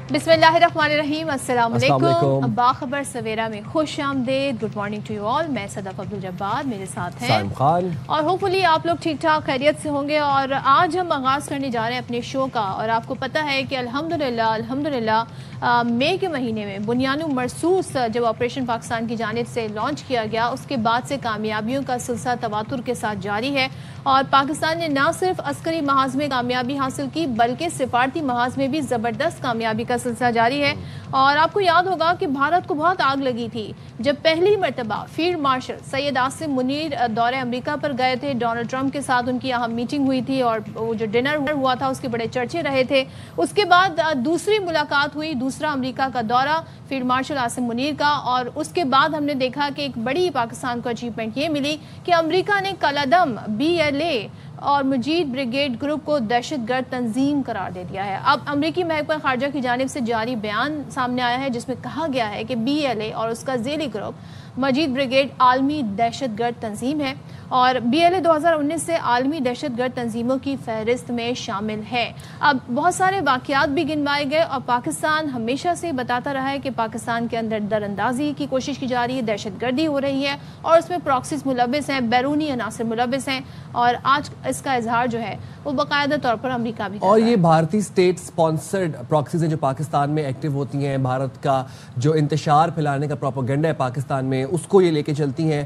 बिस्मिल्लाहिर्रहमानिर्रहीम, अस्सलाम वालेकुम। बाखबर सवेरा में खुश आमदेद। Good morning to you all. मैं सदफ अब्दुल जब्बार, मेरे साथ हैं साइम खान, और होपफुली आप लोग ठीक ठाक खैरियत से होंगे। और आज हम आगाज़ करने जा रहे हैं अपने शो का। और आपको पता है कि अल्हम्दुलिल्लाह मई के महीने में बुनियानु मरसूस जब ऑपरेशन पाकिस्तान की जानिब से लॉन्च किया गया, उसके बाद से कामयाबियों का सिलसिला तवातुर के साथ जारी है। और पाकिस्तान ने न सिर्फ अस्करी महाज में कामयाबी हासिल की, बल्कि सिफारती महाज में भी ज़बरदस्त कामयाबी का सिलसिला जारी है। और आपको याद होगा कि भारत को बहुत आग लगी थी जब पहली मरतबा फील्ड मार्शल सैयद आसिम मुनीर दौरे अमेरिका पर गए थे। डोनाल्ड ट्रंप के साथ उनकी अहम मीटिंग हुई थी और वो जो डिनर हुआ था उसके बड़े चर्चे रहे थे। उसके बाद दूसरी मुलाकात हुई, दूसरा अमेरिका का दौरा फील्ड मार्शल आसिम मुनीर का। और उसके बाद हमने देखा कि एक बड़ी पाकिस्तान को अचीवमेंट ये मिली कि अमेरिका ने कलअदम BLA और मुजीद ब्रिगेड ग्रुप को दहशतगर्द तंजीम करार दे दिया है। अब अमरीकी महकमा खारजा की जानिब से जारी बयान सामने आया है जिसमें कहा गया है कि BLA और उसका ज़ेली ग्रुप मजीद ब्रिगेड आलमी दहशतगर्द तंजीम है और BLA 2019 से आलमी दहशतगर्द तंजीमों की फहरिस्त में शामिल है। अब बहुत सारे वाक़यात भी गिनवाए गए और पाकिस्तान हमेशा से बताता रहा है कि पाकिस्तान के अंदर दरअंदाजी की कोशिश की जा रही है, दहशतगर्दी हो रही है और उसमें प्रॉक्सीज मुलविस हैं, बैरूनी अनासर मुलविस हैं। और आज इसका इजहार जो है वो बाकायदा तौर पर अमेरिका भी और ये भारतीय स्टेट स्पॉन्सर्ड प्रॉक्सीज हैं जो पाकिस्तान में एक्टिव होती हैं। भारत का जो इंतशार फैलाने का प्रोपेगेंडा है पाकिस्तान में, उसको ये लेके चलती हैं।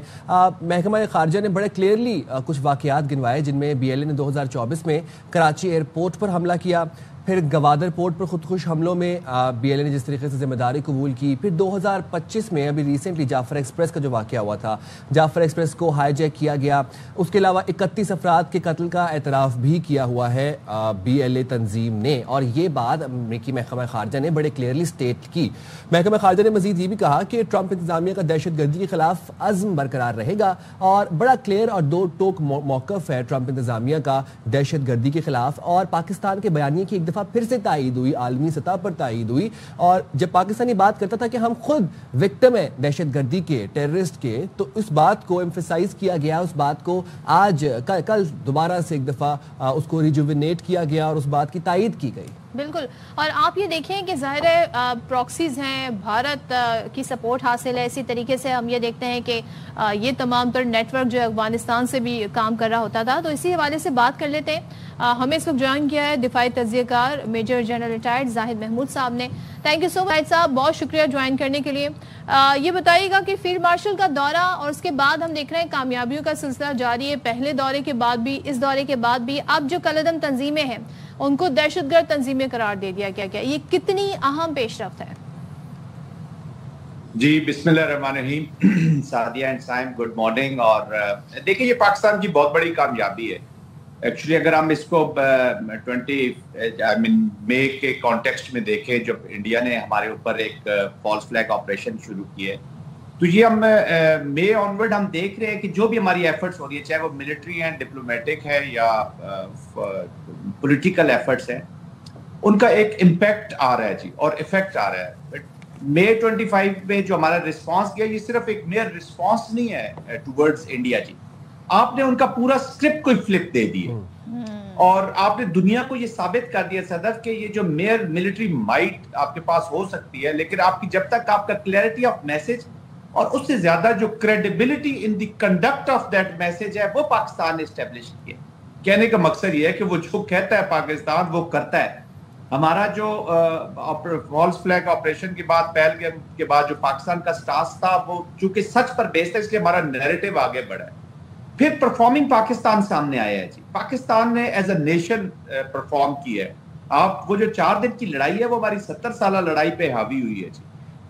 महकमा खारजा ने बड़े क्लियरली कुछ वाक़यात गिनवाए जिनमें BLA ने 2024 में कराची एयरपोर्ट पर हमला किया, फिर गवादर पोर्ट पर खुदकुश हमलों में BLA ने जिस तरीके से जिम्मेदारी कबूल की, फिर 2025 में अभी रिसेंटली जाफर एक्सप्रेस का जो वाक़या हुआ था, जाफर एक्सप्रेस को हाईजैक किया गया। उसके अलावा 31 अफराद के कत्ल का एतराफ़ भी किया हुआ है BLA तंजीम ने। और ये बात अमरीकी महकमा खारजा ने बड़े क्लियरली स्टेट की। महकमा खारजा ने मज़ीद ये भी कहा कि ट्रंप इंतज़ामिया का दहशतगर्दी के खिलाफ अज़्म बरकरार रहेगा और बड़ा क्लियर और दो टोक मौक़िफ़ है ट्रंप इंतज़ामिया का दहशतगर्दी के खिलाफ। और पाकिस्तान के बयानिए की फिर से तायीद हुई, आलमी सतह पर तायीद हुई। और जब पाकिस्तानी बात करता था कि हम खुद विक्टिम है दहशतगर्दी के, टेररिस्ट के, तो उस बात को एम्फेसाइज किया गया, उस बात को आज कल दोबारा से एक दफ़ा उसको रिजुविनेट किया गया और उस बात की तायीद की गई। बिल्कुल। और आप ये देखें कि ज़ाहिर है प्रॉक्सीज़ हैं, भारत की सपोर्ट हासिल है। इसी तरीके से हम ये देखते हैं कि ये तमाम तर नेटवर्क जो अफगानिस्तान से भी काम कर रहा होता था। तो इसी हवाले से बात कर लेते हैं। हमें इस वक्त ज्वाइन किया है दिफाई तज्ज़ियाकार major general retired Zahid Mahmood साहब ने। थैंक यू सो मच साहब, बहुत शुक्रिया ज्वाइन करने के लिए। ये बताइएगा कि फील्ड मार्शल का दौरा और उसके बाद हम देख रहे हैं कामयाबियों का सिलसिला जारी है, पहले दौरे के बाद भी, इस दौरे के बाद भी। अब जो कलअदम तंजीमें हैं उनको दहशतगर्द तंजीमें करार दे दिया गया, क्या ये कितनी अहम पेशरफ्त है? जी बिस्मिल्लाहिर्रहमानिर्रहीम। Sadia and Saim good morning. और देखिए ये पाकिस्तान की बहुत बड़ी कामयाबी है एक्चुअली। अगर हम इसको मई के कॉन्टेक्स्ट में देखें, जब इंडिया ने हमारे ऊपर एक फॉल्स फ्लैग ऑपरेशन शुरू किए, तो ये हम मई ऑनवर्ड हम देख रहे हैं कि जो भी हमारी एफर्ट्स हो रही है, चाहे वो मिलिट्री एंड डिप्लोमेटिक है या पॉलिटिकल एफर्ट्स हैं, उनका एक इम्पैक्ट आ रहा है जी और इफेक्ट आ रहा है। मई 25 में जो हमारा रिस्पांस किया, ये सिर्फ एक मेयर रिस्पांस नहीं है टुवर्ड्स इंडिया जी। आपने उनका पूरा स्क्रिप्ट को फ्लिप दे दिए और आपने दुनिया को ये साबित कर दिया सदफ कि ये जो मेयर मिलिट्री माइट आपके पास हो सकती है, लेकिन आपकी जब तक आपका क्लैरिटी ऑफ मैसेज और उससे ज्यादा जो credibility in the conduct of that message है, वो पाकिस्तान ने एस्टेब्लिश किया। कहने का मकसद ये है कि वो जो कहता है पाकिस्तान वो करता है। हमारा जो फॉल्स फ्लैग ऑपरेशन के बाद, पहलगाम के बाद जो पाकिस्तान का स्टांस था, वो चूंकि सच पर बेस्ड है, इसलिए हमारा नैरेटिव आगे बढ़ा है। फिर परफॉर्मिंग पाकिस्तान सामने आया है जी। पाकिस्तान ने एज अ नेशन परफॉर्म किया है। आप वो जो 4 दिन की लड़ाई है वो हमारी 70 साल लड़ाई पे हावी हुई है जी।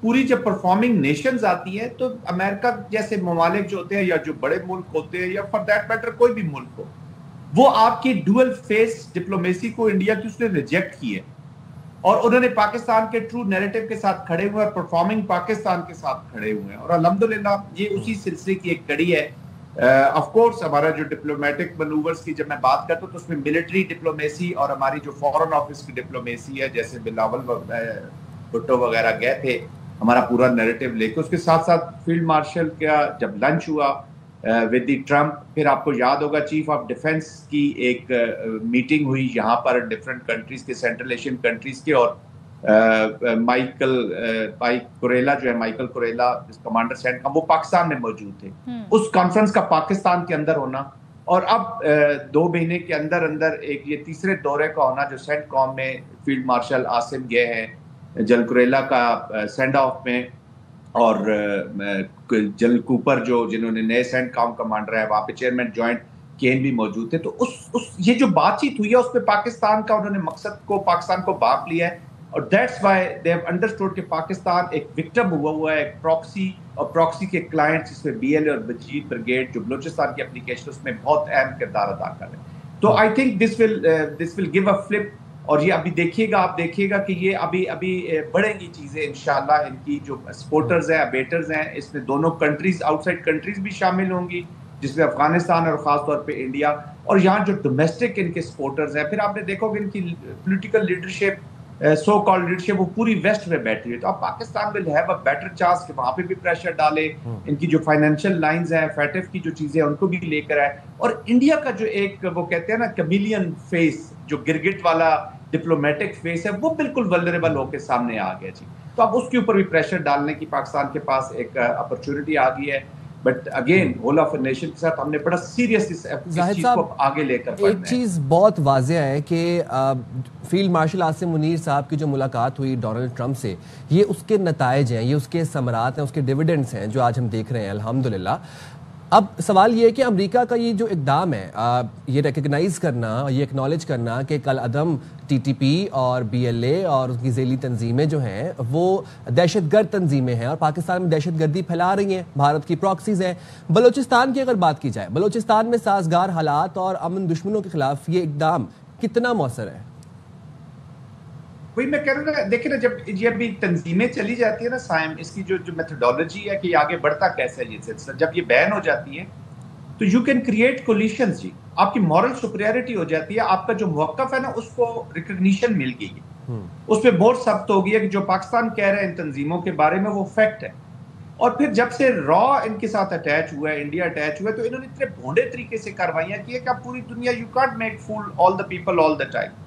पूरी जब परफॉर्मिंग नेशंस आती है तो अमेरिका जैसे ममालिक जो होते हैं या जो बड़े मुल्क होते हैं या फॉर दैट मैटर कोई भी मुल्क हो, वो आपकी डुअल फेस डिप्लोमेसी को इंडिया की उसने रिजेक्ट की है और उन्होंने पाकिस्तान के ट्रू नैरेटिव के साथ खड़े हुए और परफॉर्मिंग पाकिस्तान के साथ खड़े हुए हैं। और अल्हम्दुलिल्लाह ये उसी सिलसिले की एक कड़ी है। ऑफ कोर्स हमारा जो डिप्लोमेटिक मनूवर्स की जब मैं बात करता हूँ तो उसमें मिलिट्री डिप्लोमेसी और हमारी जो फॉरेन ऑफिस की डिप्लोमेसी है, जैसे बिलावल भुट्टो वगैरह गए थे हमारा पूरा नैरेटिव लेके। उसके साथ साथ फील्ड मार्शल का जब लंच हुआ विद द ट्रम्प, फिर आपको याद होगा चीफ ऑफ डिफेंस की एक मीटिंग हुई यहाँ पर डिफरेंट कंट्रीज के, सेंट्रल एशियन कंट्रीज के, और माइक कुरेला जो है, माइकल कुरेला कमांडर सेंटकॉम, वो पाकिस्तान में मौजूद थे। उस कॉन्फ्रेंस का पाकिस्तान के अंदर होना और अब 2 महीने के अंदर अंदर एक ये तीसरे दौरे का होना जो सेंटकॉम में फील्ड मार्शल आसिम गए हैं जनरल कुरेला का सेंड ऑफ में, और जनरल कूपर जो जिन्होंने नए सेंटकॉम कमांडर है, वहाँ पे चेयरमैन जॉइंट केन भी मौजूद थे। तो उस ये जो बातचीत हुई है उस पे पाकिस्तान का उन्होंने मकसद को, पाकिस्तान को बांट लिया है, और that's why they have understood कि पाकिस्तान एक विक्टिम हुआ है, एक प्रॉक्सी, और प्रॉक्सी के क्लाइंट्स जिसमें BLA और बजीर ब्रिगेड जो बलूचिस्तान की एप्लीकेशन उसमें बहुत अहम किरदार अदा कर रहे हैं। तो I think this will give a flip, और ये अभी देखिएगा, आप देखिएगा कि ये अभी बढ़ेंगी चीजें इंशाल्लाह। इनकी जो सपोर्टर्स हैं, अबेटर्स हैं, इसमें दोनों कंट्रीज, आउटसाइड कंट्रीज भी शामिल होंगी, जिसमें अफगानिस्तान और खास तौर पे इंडिया, और यहाँ जो डोमेस्टिक इनके सपोर्टर्स हैं। फिर आपने देखोगे इनकी political leadership, so called leadership, वो पूरी वेस्ट में बैठी है। तो अब Pakistan will have a better chance कि वहां पे भी प्रेशर डाले, इनकी जो फाइनेंशियल लाइंस हैं, फैटिफ की जो चीजें हैं उनको भी लेकर आए, और इंडिया का जो एक वो कहते हैं ना कैमिलियन फेस, जो गिरगिट वाला डिप्लोमेटिक फेस है, वो बिल्कुल वल्नरेबल होकर सामने आ गया जी। तो अब उसके ऊपर भी प्रेशर डालने की पाकिस्तान के पास एक अपॉर्चुनिटी आ गई है। But again whole of nation के साथ हमने बड़ा सीरियस इस चीज को आगे लेकर बढ़ना है। एक चीज़ बहुत वाज़ेह है कि फील्ड मार्शल आसिम मुनीर साहब की जो मुलाकात हुई डोनाल्ड ट्रंप से, ये उसके नताइज हैं, ये उसके समरात हैं, उसके डिविडेंड्स हैं जो आज हम देख रहे हैं अल्हम्दुलिल्लाह। अब सवाल ये है कि अमेरिका का ये जो इक़दाम है, ये रिकग्नाइज़ करना, ये एक्नॉलेज करना कि कल अदम TTP और BLA और उसकी ज़ेली तंजीमें जो हैं वो दहशतगर्द तंजीमें हैं और पाकिस्तान में दहशत गर्दी फैला रही हैं, भारत की प्रॉक्सीज़ हैं। बलूचिस्तान की अगर बात की जाए, बलूचिस्तान में साजगार हालात और अमन दुश्मनों के खिलाफ ये इक़दाम कितना मौसर है? वही मैं कह रहा हूँ ना, देखिए ना, जब ये अभी तंजीमें चली जाती है ना साइम, इसकी जो मेथोडोलॉजी है कि आगे बढ़ता कैसे है ये सिलसिला, जब ये बैन हो जाती है तो यू कैन क्रिएट कोलिशंस जी, आपकी मॉरल सुपीरियरिटी हो जाती है, आपका जो मौक़िफ़ है ना उसको रिकग्निशन मिल गई है, उस पर बहुत सख्त हो गई है कि जो पाकिस्तान कह रहे हैं इन तंजीमों के बारे में वो फैक्ट है। और फिर जब से रॉ इनके साथ अटैच हुआ है, इंडिया अटैच हुआ है, तो इन्होंने इतने भोंडे तरीके से कार्रवाइयाँ की है कि आप पूरी दुनिया, you can't make fool all the people all the time.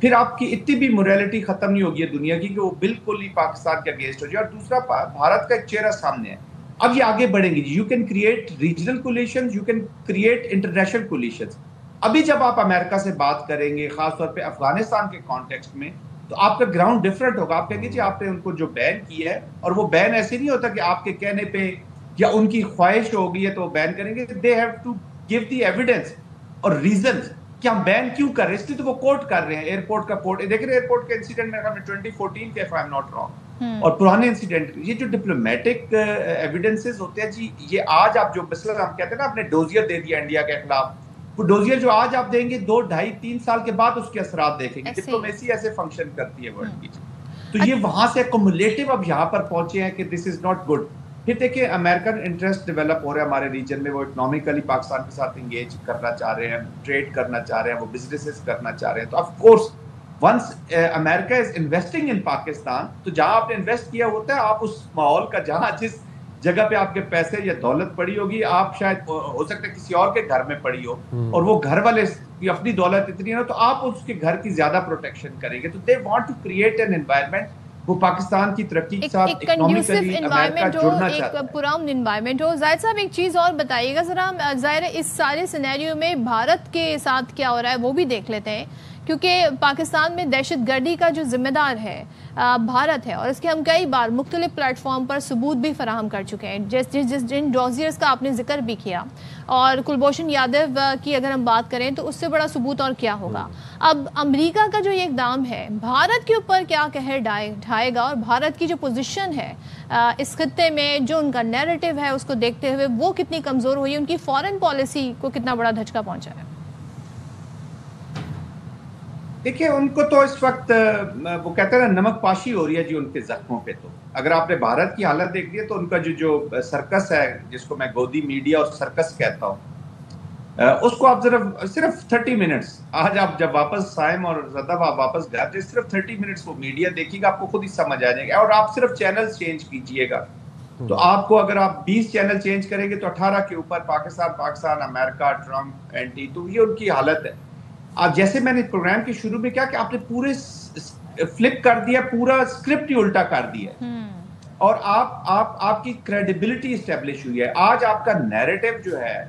फिर आपकी इतनी भी मोरालिटी खत्म नहीं होगी दुनिया की कि वो बिल्कुल ही पाकिस्तान के अगेंस्ट हो जाए। और दूसरा, भारत का एक चेहरा सामने है, अब ये आगे बढ़ेंगे। You can create regional collisions, you can create international collisions. अभी जब आप अमेरिका से बात करेंगे, खासतौर पे अफगानिस्तान के कॉन्टेक्स्ट में, तो आपका ग्राउंड डिफरेंट होगा। आप कहेंगे जी आपने उनको जो बैन किया है, और वो बैन ऐसे नहीं होता कि आपके कहने पे या उनकी ख्वाहिश हो गई है तो वो बैन करेंगे। They have to give the evidence और रीजंस कि हम बैन क्यों कर रहे हैं, इसलिए तो वो कोर्ट कर रहे हैं। एयरपोर्ट का कोर्ट, देख रहे हैं एयरपोर्ट के इंसिडेंट में 2014 के, if I am not wrong, और पुराने इंसिडेंट, ये जो डिप्लोमेटिक एविडेंसेस होते हैं जी, ये आज आप जो मसला हम कहते हैं ना, आपने डोजियर दे दिया इंडिया के खिलाफ, वो डोजियर जो आज आप देंगे 2, 2.5, 3 साल के बाद उसके असरात देखेंगे। डिप्लोमेसी ऐसे फंक्शन करती है वर्ल्ड की। तो ये वहां से कम्युलेटिव अब यहाँ पर पहुंचे हैं कि दिस इज नॉट गुड। फिर देखिए अमेरिकन इंटरेस्ट डेवलप हो रहा है हमारे रीजन में, वो इकोनॉमिकली पाकिस्तान के साथ इंगेज करना चाह रहे हैं, ट्रेड करना चाह रहे हैं, वो बिजनेसेस करना चाह रहे हैं। तो of course once America is investing in Pakistan, तो जहां आपने इन्वेस्ट किया होता है, आप उस माहौल का, जहां जिस जगह पे आपके पैसे या दौलत पड़ी होगी, आप शायद हो सकता है किसी और के घर में पड़ी हो, और वो घर वाले की अपनी दौलत इतनी है ना, तो आप उसके घर की ज्यादा प्रोटेक्शन करेंगे। तो they want to create an environment, वो पाकिस्तान की तरक्की के साथ इकोनॉमिकली अमेरिका जुड़ना चाहता है, एक पुरान एनवायरनमेंट हो। जाहिद साहब एक चीज़ और बताइएगा ज़रा, ज़ाहिर इस सारे सिनेरियो में भारत के साथ क्या हो रहा है वो भी देख लेते हैं, क्योंकि पाकिस्तान में दहशतगर्दी का जो जिम्मेदार है भारत है, और इसके हम कई बार मुख्तलिफ प्लेटफॉर्म पर सबूत भी फराहम कर चुके हैं, जिन डॉजियर्स का आपने जिक्र भी किया, और कुलभूषण यादव की अगर हम बात करें तो उससे बड़ा सबूत और क्या होगा। अब अमेरिका का जो ये इक़दाम है भारत के ऊपर क्या कहर ढाएगा, और भारत की जो पोजीशन है इस खत्ते में, जो उनका नैरेटिव है उसको देखते हुए वो कितनी कमज़ोर हुई, उनकी फॉरेन पॉलिसी को कितना बड़ा धचका पहुंचा है। देखिए उनको तो इस वक्त वो कहते हैं ना, नमक पाशी हो रही है जी उनके जख्मों पे। तो अगर आपने भारत की हालत देख ली है तो उनका जो सर्कस है, जिसको मैं गोदी मीडिया और सर्कस कहता हूँ, उसको आप सिर्फ 30 मिनट्स, आज आप जब वापस साइम और ज़दब आप वापस घर जाए, सिर्फ 30 मिनट्स वो मीडिया देखिएगा, आपको खुद ही समझ आ जाएगा। और आप सिर्फ चैनल चेंज कीजिएगा, तो आपको अगर आप 20 चैनल चेंज करेंगे तो 18 के ऊपर पाकिस्तान, अमेरिका, ट्रंप, एंटी, तो ये उनकी हालत है। اب جیسے میں نے پروگرام کے شروع میں کیا کہ آپ نے پورے فلپ کر دیا, پورا اسکرپٹ ہی الٹا کر دیا اور آپ کی کریڈیبلٹی اسٹیبلش ہوئی ہے. آج آپ کا نیریٹو جو ہے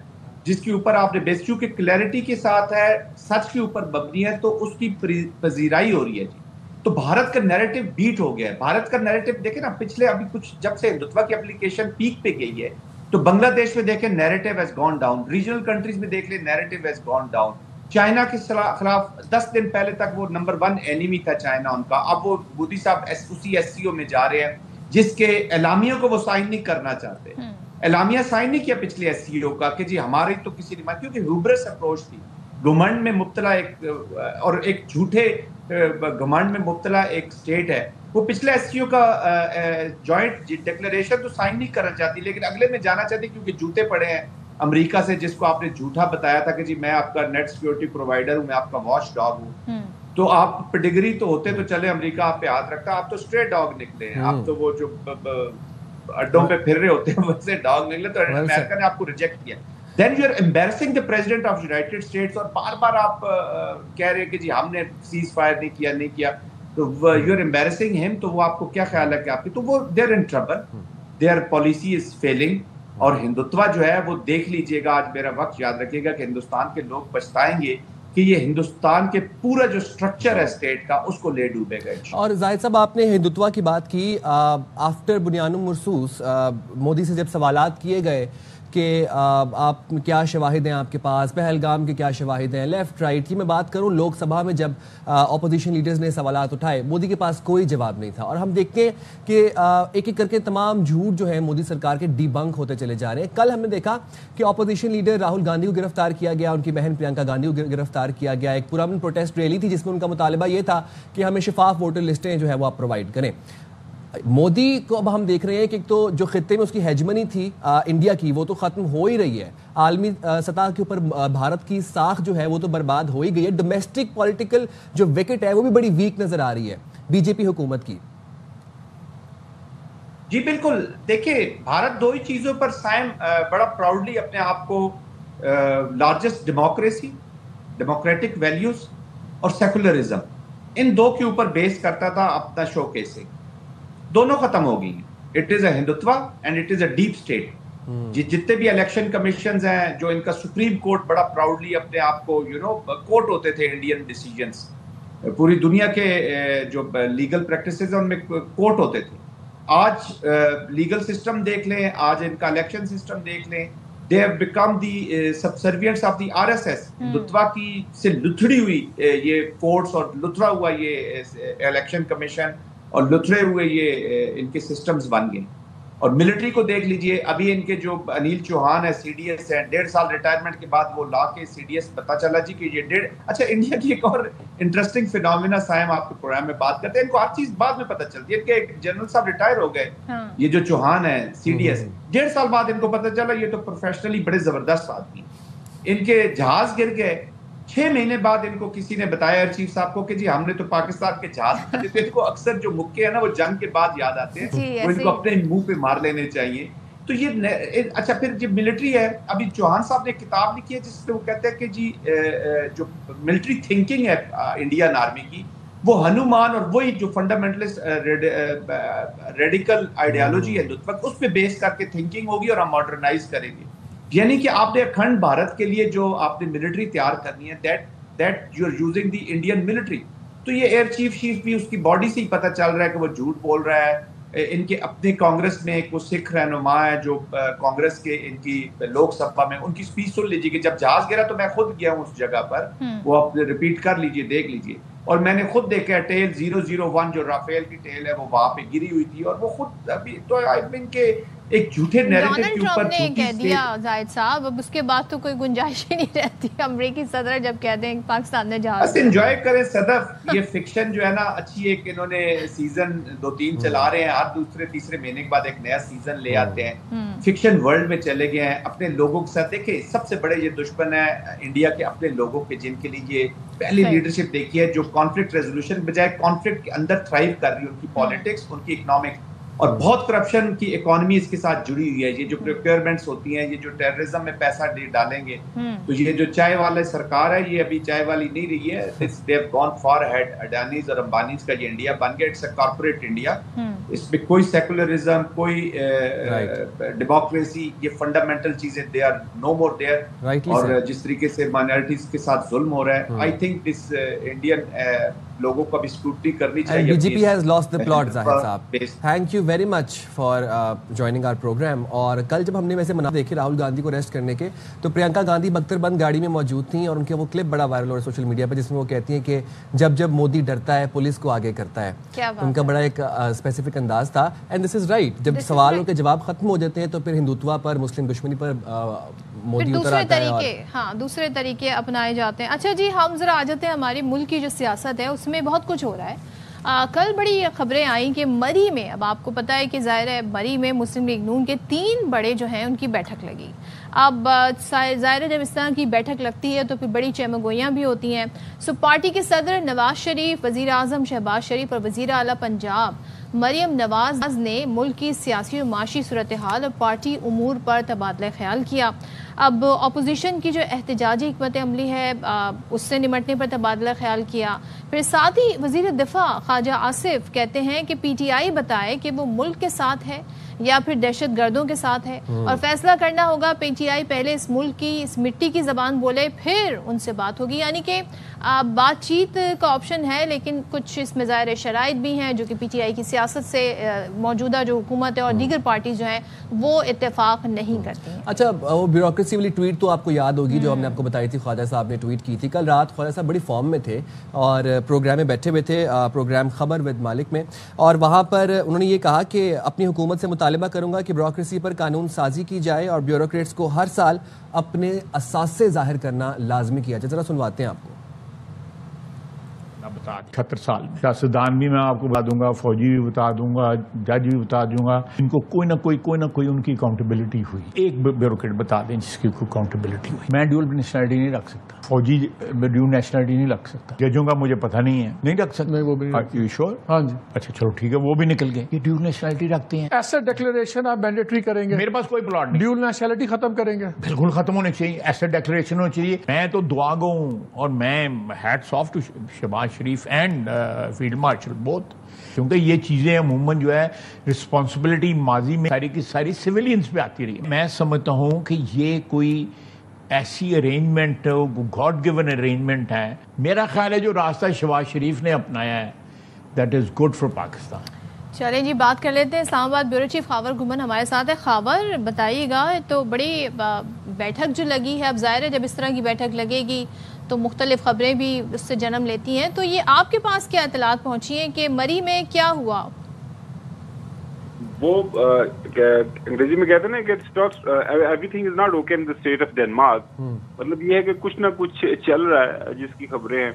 جس کے اوپر آپ نے بیس چونکہ کلیئرٹی کے ساتھ ہے, سچ کے اوپر مبنی ہے, تو اس کی پذیرائی ہو رہی ہے جی. تو بھارت کا نیریٹو بیٹ ہو گیا ہے. بھارت کا نیریٹو دیکھیں نا, پچھلے ابھی کچھ جب سے ہندوتوا کی اپلیکیشن پیک پہ گئی ہے تو بنگلہ دیش میں دیکھیں narrative has gone down, regional countries میں دیکھ لیں narrative has gone down. China کے خلاف 10 دن پہلے تک وہ نمبر 1 اینیمی تھا چائنا ان کا, اب وہ مودی صاحب اسی SCO میں جا رہے ہیں جس کے اعلامیوں کو وہ سائن نہیں کرنا چاہتے. اعلامیہ سائن نہیں کیا پچھلے SCO کا کہ جی ہماری تو کسی نے, کیونکہ ہیوبرس اپروچ تھی, گھمنڈ میں مبتلا اور ایک جھوٹے گھمنڈ میں مبتلا ایک اسٹیٹ ہے, وہ پچھلے SCO کا جوائنٹ ڈکلیریشن تو سائن نہیں کرنا چاہتی لیکن اگلے میں جانا چاہتی کیونکہ جوتے پڑے ہیں امریکہ سے, جس کو آپ نے جھوٹا بتایا تھا کہ جی میں آپ کا نیٹ سیکیورٹی پرووائڈر ہوں, میں آپ کا واچ ڈاگ ہوں. تو آپ پیڈگری تو ہوتے تو چلے امریکہ آپ پہ ہاتھ رکھتا, آپ تو اسٹرے ڈاگ نکلے ہیں, آپ تو وہ جو اڈوں پہ پھر رہے ہوتے ہیں ویسے ڈاگ نکلے, تو امریکہ نے آپ کو ریجیکٹ کیا. Then you are embarrassing the president of the United States, اور بار بار آپ کہہ رہے ہیں کہ جی ہم نے سیز فائر نہیں کیا, تو you are embarrassing him. تو وہ آپ کو کیا خیال ہے کہ آپ کی, تو وہ they are in trouble, their policy is failing. اور ہندوتوا جو ہے وہ دیکھ لیجئے گا, آج میرا وقت یاد رکھیے گا کہ ہندوستان کے لوگ پچھتائیں گے کہ یہ ہندوستان کے پورا جو سٹرکچر ہے اسٹیٹ کا اس کو لے ڈوبے گا. اور زاہد صاحب آپ نے ہندوتوا کی بات کی, آفٹر بنیانو مرسوس مودی سے جب سوالات کیے گئے کہ آپ کیا شواہد ہیں آپ کے پاس, پہلگام کے کیا شواہد ہیں, لیفٹ رائٹ کی میں بات کروں, لوک سبھا میں جب اپوزیشن لیڈرز نے سوالات اٹھائے مودی کے پاس کوئی جواب نہیں تھا. اور ہم دیکھتے ہیں کہ ایک ایک کر کے تمام جھوٹ جو ہے مودی سرکار کے ڈی بنک ہوتے چلے جا رہے ہیں. کل ہم نے دیکھا کہ اپوزیشن لیڈر راہل گاندھی کو گرفتار کیا گیا, ان کی بہن پرینکا گاندھی کو گرفتار کیا گیا. ایک پرامن پروٹیسٹ ریلی تھی جس میں ان کا مطالبہ یہ تھا کہ ہمیں شفاف ووٹر لسٹیں جو ہے وہ آپ پرووائڈ کریں. مودی کو اب ہم دیکھ رہے ہیں کہ ایک تو جو خطے میں اس کی ہیجمنی تھی انڈیا کی وہ تو ختم ہو ہی رہی ہے, عالمی سطح کے اوپر بھارت کی ساکھ جو ہے وہ تو برباد ہو ہی گئی ہے, ڈومیسٹک پولیٹیکل جو وکٹ ہے وہ بھی بڑی ویک نظر آ رہی ہے بی جے پی حکومت کی. جی بالکل, دیکھیں بھارت دو ہی چیزوں پر سائم بڑا پراؤڈلی اپنے آپ کو, لارجسٹ ڈیموکریسی, ڈیموکریٹک ویلیوز اور سیکولرزم, ان دو کے اوپر بیس کرتا تھا اپنا شو کیسنگ. دونوں ختم ہو گئی ہیں. It is a Hindutva and it is a deep state. جتنے بھی الیکشن کمیشنز ہیں جو ان کا سپریم کورٹ بڑا پراؤڈلی اپنے آپ کو کورٹ ہوتے تھے انڈین ڈیسیجنز, پوری دنیا کے جو لیگل پریکٹسز ہیں ان میں کورٹ ہوتے تھے. آج لیگل سسٹم دیکھ لیں, آج ان کا الیکشن سسٹم دیکھ لیں, they have become the subservients of the RSS. Hindutva کی سے لتھڑی ہوئی یہ کورٹس اور لتھڑا ہوا یہ الیکشن کمیشن اور لتھڑے ہوئے یہ ان کے سسٹمز بن گئے. اور ملٹری کو دیکھ لیجئے, ابھی ان کے جو انیل چوہان ہے CDS ہے, 1.5 سال ریٹائرمنٹ کے بعد وہ لا کے CDS پتا چلا جی کہ یہ اچھا انڈیا کی ایک اور انٹرسٹنگ فینومینا سائم آپ کے پروگرام میں بات کرتے ہیں, ان کو ہر چیز بعد میں پتا چلتی ہے. ان کے جنرل صاحب ریٹائر ہو گئے, یہ جو چوہان ہے CDS, 1.5 سال بعد ان کو پتا چلا یہ تو پروفیشنلی بڑے زبردست آدمی. ان کے جہاز گر گئے, 6 مہینے بعد ان کو کسی نے بتایا ایئر چیف صاحب کو کہ جی ہم نے تو پاکستان کے جہاز بنائے تھے. ان کو اکثر جو مکے ہیں نا وہ جنگ کے بعد یاد آتے ہیں, وہ ان کو اپنے منہ پہ مار لینے چاہیے. تو یہ اچھا پھر جو ملٹری ہے, ابھی چوہان صاحب نے ایک کتاب لکھی ہے جس پہ وہ کہتے ہیں کہ جی جو ملٹری تھنکنگ ہے انڈین آرمی کی, وہ ہنومان اور وہی جو فنڈامنٹلسٹ ریڈیکل آئیڈیالوجی ہے اس پہ بیس کر کے تھنکنگ ہوگی اور ہم ماڈرنائز کریں گے. یعنی کہ آپ نے اکھنڈ بھارت کے لیے جو آپ نے ملٹری تیار کرنی ہے, that you are using the Indian military. تو یہ ایئر چیف بھی اس کی باڈی سے ہی پتہ چل رہا ہے کہ وہ جھوٹ بول رہا ہے. ان کے اپنے کانگریس میں ایک وہ سکھ رہنما ہے جو کانگریس کے ان کی لوک سبھا میں, ان کی اسپیچ سن لیجیے کہ جب جہاز گرا تو میں خود گیا ہوں اس جگہ پر, وہ آپ ریپیٹ کر لیجیے, دیکھ لیجیے. اور میں نے خود دیکھا ٹیل 001 جو رافیل کی ٹیل ہے وہ وہاں پہ گری ہوئی تھی, اور وہ خود ابھی تو آئی مین کہ ایک جھوٹے نیریٹو کے اوپر ٹرمپ نے کہہ دیا زاہد صاحب, اب اس کے بعد تو کوئی گنجائش ہی نہیں رہتی. امریکی صدر جب کہتے ہیں پاکستان نے جہاز, بس انجوائے کریں صدف. یہ فکشن جو ہے نا اچھی, ایک انہوں نے سیزن 2-3 چلا رہے ہیں, ہر دوسرے تیسرے مہینے کے بعد ایک نیا سیزن لے آتے ہیں. فکشن ورلڈ میں چلے گئے ہیں, اپنے لوگوں کے ساتھ. دیکھیں سب سے بڑے یہ دشمن ہے انڈیا کے اپنے لوگوں کے, جن کے لیے یہ پہلی لیڈرشپ دیکھی ہے جو کانفلکٹ ریزولوشن بجائے کانفلکٹ کے اندر تھرائیو کر رہی ہے. ان کی پالیٹکس, ان کی اکنامکس. اور بہت کرپشن کی اکانومی اس کے ساتھ جڑی ہوئی ہے. یہ جو پروکیورمنٹس ہوتی ہیں, یہ جو ٹیررزم میں پیسہ ڈالیں گے, تو یہ جو چائے والے سرکار ہے یہ ابھی چائے والی نہیں رہی ہے. they have gone far ahead. اڈانیز اور امبانیز کا یہ انڈیا بن گیا, اٹس اے کارپوریٹ انڈیا. اس میں کوئی سیکولرزم, کوئی ڈیموکریسی, یہ فنڈامنٹل چیزیں they are know more their. اور جس طریقے سے مائنارٹیز کے ساتھ ظلم ہو رہا ہے, آئی تھنک دس انڈین لوگوں کو بھی اسکروٹنی کرنی چاہیے. B J P has lost the plot. Zahid صاحب, thank you very much for joining our programme. اور کل جب ہم نے ویسے مناظر دیکھے راہل گاندھی کو اریسٹ کرنے کے, تو پرینکا گاندھی بختر بند گاڑی میں موجود تھیں, اور ان کے وہ کلپ بڑا وائرل ہو رہا ہے سوشل میڈیا پہ, جس میں وہ کہتی ہیں کہ جب جب مودی ڈرتا ہے پولیس کو آگے کرتا ہے. ان کا بڑا ایک اسپیسیفک انداز تھا, اینڈ دس از رائٹ. جب سوالوں کے جواب ختم ہو جاتے ہیں تو پھر ہندوتوا پر, مسلم دشمنی پر مودی اتر آتا ہے, اور دوسرے طریقے اپنائے جاتے ہیں. اچھا جی, ہم ذرا آ جاتے ہیں ہماری ملک کی جو سیاست ہے اس میں بہت کچھ ہو رہا ہے. کل بڑی خبریں آئیں کہ مری میں, اب آپ کو پتہ ہے کہ ظاہر ہے مری میں مسلم لیگ نون کے 3 بڑے جو ہیں ان کی بیٹھک لگی. اب ظاہر ہے جب اس طرح کی بیٹھک لگتی ہے تو پھر بڑی چمگوئیاں بھی ہوتی ہیں. سو پارٹی کے صدر نواز شریف, وزیر اعظم شہباز شریف اور وزیر اعلیٰ پنجاب مریم نواز نے ملک کی سیاسی و معاشی صورتحال اور پارٹی امور پر تبادلہ خیال کیا. اب اپوزیشن کی جو احتجاجی حکمت عملی ہے اس سے نمٹنے پر تبادلہ خیال کیا. پھر ساتھ ہی وزیر دفاع خواجہ آصف کہتے ہیں کہ پی ٹی آئی بتائے کہ وہ ملک کے ساتھ ہے یا پھر دہشت گردوں کے ساتھ ہے, اور فیصلہ کرنا ہوگا. پی ٹی آئی پہلے اس ملک کی, اس مٹی کی زبان بولے, پھر ان سے بات ہوگی. یعنی کہ بات چیت کا آپشن ہے, لیکن کچھ اس میں ظاہر شرائط بھی ہیں جو کہ پی ٹی آئی کی سیاست سے موجودہ جو حکومت ہے اور دیگر پارٹیز جو ہیں وہ اتفاق نہیں کرتی ہیں. اچھا, وہ بیوروکریسی والی ٹویٹ تو آپ کو یاد ہوگی جو ہم نے آپ کو بتائی تھی, خواجہ صاحب نے ٹویٹ کی تھی کل رات. خواجہ صاحب بڑی فارم میں تھے اور پروگرام میں بیٹھے ہوئے تھے, پروگرام خبر ود مالک میں, اور وہاں پر انہوں نے یہ کہا کہ اپنی حکومت سے مطالبہ کروں گا کہ بیوروکریسی پر قانون سازی کی جائے اور بیوروکریٹس کو ہر سال اپنے اثاثے ظاہر کرنا لازمی کیا جائے. ذرا سنواتے ہیں آپ کو. 70 سال میں سیاستدان بھی میں آپ کو بتا دوں گا, فوجی بھی بتا دوں گا, جج بھی بتا دوں گا, ان کو کوئی نہ کوئی ان کی اکاؤنٹیبلٹی ہوئی. ایک بیوروکریٹ بتا دیں جس کی کوئی اکاؤنٹیبلٹی ہوئی. میں ڈیول نیشنلٹی نہیں رکھ سکتا, فوجی ڈیول نیشنلٹی نہیں رکھ سکتا, ججوں کا مجھے پتہ نہیں ہے, نہیں رکھ سکتا. وہ بھی شور, ہاں جی, اچھا چلو ٹھیک ہے, وہ بھی نکل گئے. یہ ڈیول نیشنلٹی رکھتے ہیں. ایسٹ ڈیکلیریشن آپ مینڈیٹری کریں گے, میرے پاس کوئی پلاٹ نہیں. ڈیول نیشنلٹی ختم کریں گے, بالکل ختم ہونے چاہیے, ایسٹ ڈیکلیریشن ہونا چاہیے. میں تو دعا گو ہوں, اور میں hats off to Shehbaz Sharif and field marshal both, کیونکہ یہ چیزیں عموماً جو ہے رسپانسبلٹی ماضی میں ساری کی ساری سویلینز پہ آتی رہی. میں سمجھتا ہوں کہ یہ کوئی ایسی ارینجمنٹ, گاڈ گیون ارینجمنٹ ہے. میرا خیال ہے جو راستہ شہباز شریف نے اپنایا ہے that is good for Pakistan. چلیں جی, بات کر لیتے ہیں. اسلام آباد بیورو چیف خاور گھمن ہمارے ساتھ ہے. خاور, بتائیے گا, تو بڑی بیٹھک جو لگی ہے, اب ظاہر ہے جب اس طرح کی بیٹھک لگے گی تو مختلف خبریں بھی اس سے جنم لیتی ہیں, تو یہ آپ کے پاس کیا اطلاعات پہنچی ہیں کہ مری میں کیا ہوا؟ وہ انگریزی میں کہتے ہیں نا کہ every thing is not okay in the state of Denmark. مطلب یہ ہے کہ کچھ نہ کچھ چل رہا ہے جس کی خبریں ہیں.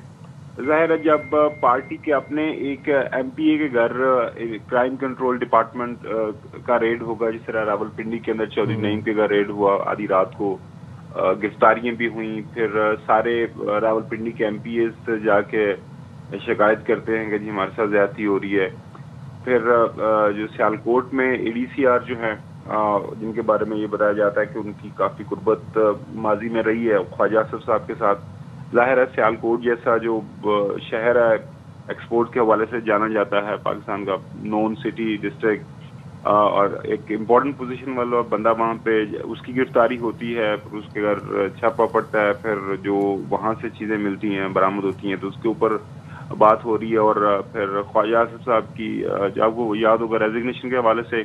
ظاہر ہے جب پارٹی کے اپنے ایک ایم پی اے کے گھر کرائم کنٹرول ڈپارٹمنٹ کا ریڈ ہوگا, جس طرح راول پنڈی کے اندر چودھری نعیم کے گھر ریڈ ہوا آدھی رات کو, گرفتاریاں بھی ہوئیں. پھر سارے راول پنڈی کے ایم پی ایز جا کے شکایت کرتے ہیں کہ جی ہمارے ساتھ زیادتی ہو رہی ہے. پھر جو سیالکوٹ میں اے ڈی سی آر جو ہیں جن کے بارے میں یہ بتایا جاتا ہے کہ ان کی کافی قربت ماضی میں رہی ہے خواجہ آصف صاحب کے ساتھ. ظاہر ہے سیالکوٹ جیسا جو شہر ہے ایکسپورٹ کے حوالے سے جانا جاتا ہے, پاکستان کا نون سٹی ڈسٹرکٹ, اور ایک امپورٹنٹ پوزیشن والا بندہ وہاں پہ, اس کی گرفتاری ہوتی ہے, پھر اس کے گھر چھاپا پڑتا ہے, پھر جو وہاں سے چیزیں ملتی ہیں برآمد ہوتی ہیں تو اس کے اوپر بات ہو رہی ہے. اور پھر خواجہ آصف صاحب کی جب وہ یاد ہوگا ریزگنیشن کے حوالے سے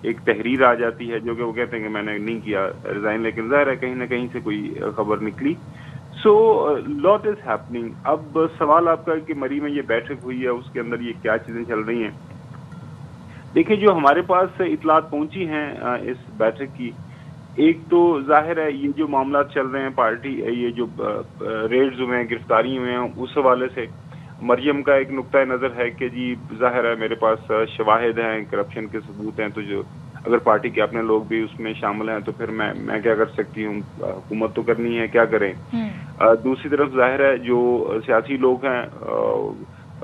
ایک تحریر آ جاتی ہے جو کہ وہ کہتے ہیں کہ میں نے نہیں کیا ریزائن, لیکن ظاہر ہے کہیں نہ کہیں سے کوئی خبر نکلی. سو لاٹ از ہیپننگ. اب سوال آپ کا کہ مری میں یہ بیٹھک ہوئی ہے اس کے اندر یہ کیا چیزیں چل رہی ہیں. دیکھیں جو ہمارے پاس اطلاعات پہنچی ہیں اس بیٹھک کی, ایک تو ظاہر ہے یہ جو معاملات چل رہے ہیں پارٹی, یہ جو ریڈز ہوئے ہیں, گرفتاری ہوئے ہیں, اس حوالے سے مریم کا ایک نقطۂ نظر ہے کہ جی ظاہر ہے میرے پاس شواہد ہیں, کرپشن کے ثبوت ہیں, تو جو اگر پارٹی کے اپنے لوگ بھی اس میں شامل ہیں تو پھر میں کیا کر سکتی ہوں, حکومت تو کرنی ہے, کیا کریں. دوسری طرف ظاہر ہے جو سیاسی لوگ ہیں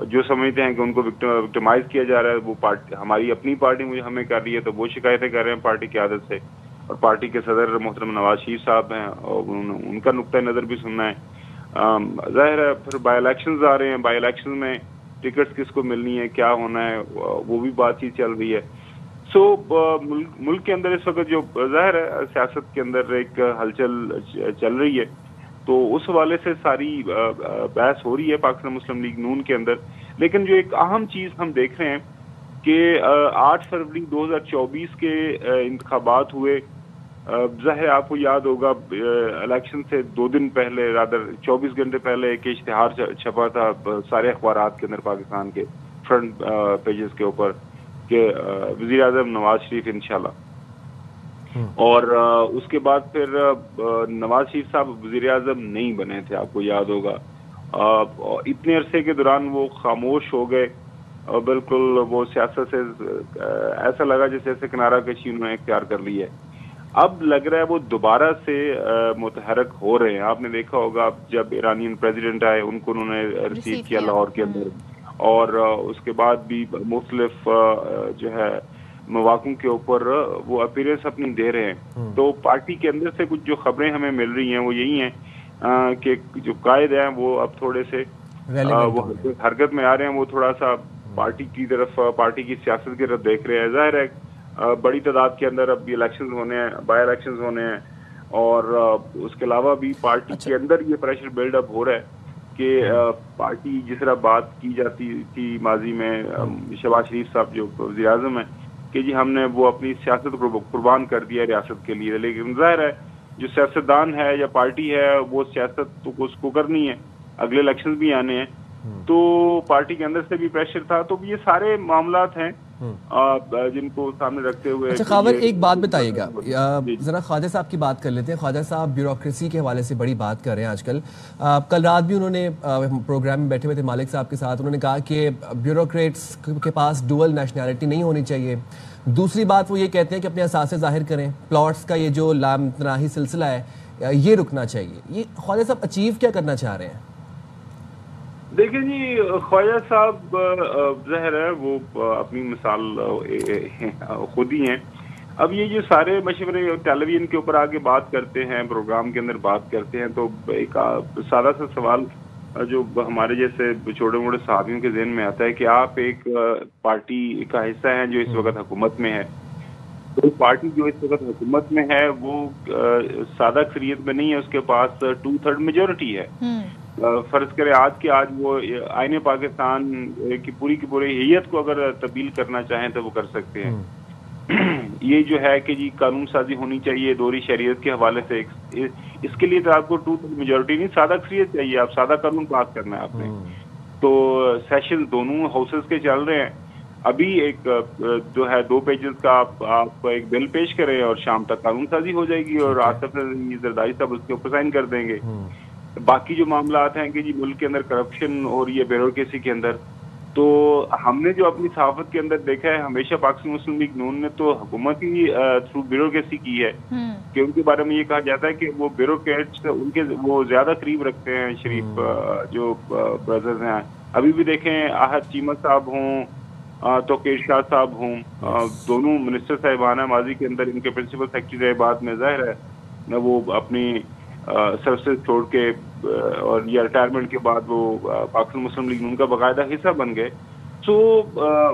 जो समझते हैं कि उनको विक्टिमाइज किया जा रहा है, वो पार्टी, हमारी अपनी पार्टी मुझे हमें कर रही है, तो वो शिकायतें कर रहे हैं पार्टी की आदत से। और पार्टी के सदर मोहतरम नवाज शरीफ साहब हैं और उनका नुक्ता नज़र भी सुनना है। जाहिर है फिर बाई इलेक्शंस आ रहे हैं, बाई इलेक्शन में टिकट्स किसको मिलनी है, क्या होना है, वो भी बातचीत चल रही है। सो मुल्क के अंदर इस वक्त जो जाहिर है सियासत के अंदर एक हलचल चल रही है, तो उस हवाले से सारी बहस हो रही है पाकिस्तान मुस्लिम लीग नून के अंदर। लेकिन जो एक अहम चीज़ हम देख रहे हैं कि 8 फरवरी 2024 के इंतखाबात हुए। ज़ाहिर आपको याद होगा इलेक्शन से 2 दिन पहले, रादर 24 घंटे पहले एक इश्तिहार छपा था सारे अखबारात के अंदर पाकिस्तान के फ्रंट पेजेस के ऊपर कि वज़ीर आज़म नवाज शरीफ इंशाल्लाह। और उसके बाद फिर नवाज शरीफ साहब वज़ीर आज़म नहीं बने थे, आपको याद होगा। इतने अरसे के दौरान वो खामोश हो गए और बिल्कुल वो सियासत से ऐसा लगा जैसे किनारा कशी उन्होंने इख्तियार कर ली है। अब लग रहा है वो दोबारा से मुतहरक हो रहे हैं। आपने देखा होगा जब ईरानियन प्रेसिडेंट आए, उनको उन्होंने रिसीव किया लाहौर के अंदर, और उसके बाद भी मुख्तलिफ जो है मौक़ों के ऊपर वो अपीयरेंस अपनी दे रहे हैं। तो पार्टी के अंदर से कुछ जो खबरें हमें मिल रही हैं वो यही हैं कि जो कायद हैं वो अब थोड़े से वो हरकत में आ रहे हैं, वो थोड़ा सा पार्टी की तरफ, पार्टी की सियासत की तरफ देख रहे हैं। जाहिर है बड़ी तादाद के अंदर अब इलेक्शंस होने हैं, बाई इलेक्शंस होने हैं, और उसके अलावा भी पार्टी के अंदर ये प्रेशर बिल्डअप हो रहा है कि पार्टी जिस तरह बात की जाती थी माजी में, शहबाज शरीफ साहब जो वज़ीर आज़म है, कि जी हमने वो अपनी सियासत को कुर्बान कर दिया रियासत के लिए। लेकिन जाहिर है जो सियासतदान है या पार्टी है वो सियासत तो उसको करनी है, अगले इलेक्शन भी आने हैं, तो पार्टी के अंदर से भी प्रेशर था। तो ये सारे मामलात हैं जिनको सामने रखते हुए। अच्छा खावर, एक बात बताइएगा, जरा ख्वाजा साहब की बात कर लेते हैं। ख्वाजा साहब ब्यूरोक्रेसी के हवाले से बड़ी बात कर रहे हैं आजकल। कल रात भी उन्होंने प्रोग्राम में बैठे हुए थे मालिक साहब के साथ, उन्होंने कहा कि ब्यूरोक्रेट्स के पास डुअल नेशनैलिटी नहीं होनी चाहिए। दूसरी बात वो ये कहते हैं कि अपने असासे जाहिर करें, प्लॉट्स का ये जो लामतनाही सिलसिला है ये रुकना चाहिए। ये ख्वाजा साहब अचीव क्या करना चाह रहे हैं? देखिए जी, ख्वाजा साहब ज़ाहिर है वो अपनी मिसाल खुद ही हैं। अब ये जो सारे मशवरे टेलीविजन के ऊपर आके बात करते हैं, प्रोग्राम के अंदर बात करते हैं, तो एक सादा सा सवाल जो हमारे जैसे छोटे मोटे साथियों के ज़हन में आता है कि आप एक पार्टी का हिस्सा हैं जो इस वक्त हुकूमत में है। तो पार्टी जो इस वक्त हुकूमत में है वो सादा अक्सरियत में नहीं है, उसके पास 2/3 मेजोरिटी है। फर्ज करें आज के आज वो आईने पाकिस्तान की पूरी हैयत को अगर तब्दील करना चाहें तो वो कर सकते हैं। ये जो है कि जी कानून साजी होनी चाहिए दोहरी शरीयत के हवाले से, इसके लिए तो आपको 2/3 मेजोरिटी नहीं, सादा अक्सरियत चाहिए। आप सादा कानून पास करना है आपने। तो सेशन दोनों हाउसेस के चल रहे हैं। अभी एक जो है 2 पेजेस का आप एक बिल पेश करें और शाम तक कानून साजी हो जाएगी और आसिफ जरदारी साहब उसके ऊपर साइन कर देंगे। बाकी जो मामलात हैं कि जी मुल्क के अंदर करप्शन हो रही है ब्यूरोक्रेसी के अंदर, तो हमने जो अपनी सहाफत के अंदर देखा है, हमेशा पाकिस्तान मुस्लिम लीग नून ने तो हुकूमत ही थ्रू ब्यूरोक्रेसी की है कि उनके बारे में ये कहा जाता है कि वो ब्यूरोक्रेट्स उनके वो ज्यादा करीब रखते हैं शरीफ जो ब्रदर्स हैं। अभी भी देखें आहद चीमा साहब हों तो केशाह साहब हों, दोनों मिनिस्टर साहिबान हैं माजी के अंदर, इनके प्रिंसिपल सेक्रेटरी रहे, बाद में जाहिर है वो अपनी सर्विसेज छोड़ के और ये रिटायरमेंट के बाद वो पाकिस्तान मुस्लिम लीग नून का बाकायदा हिस्सा बन गए। सो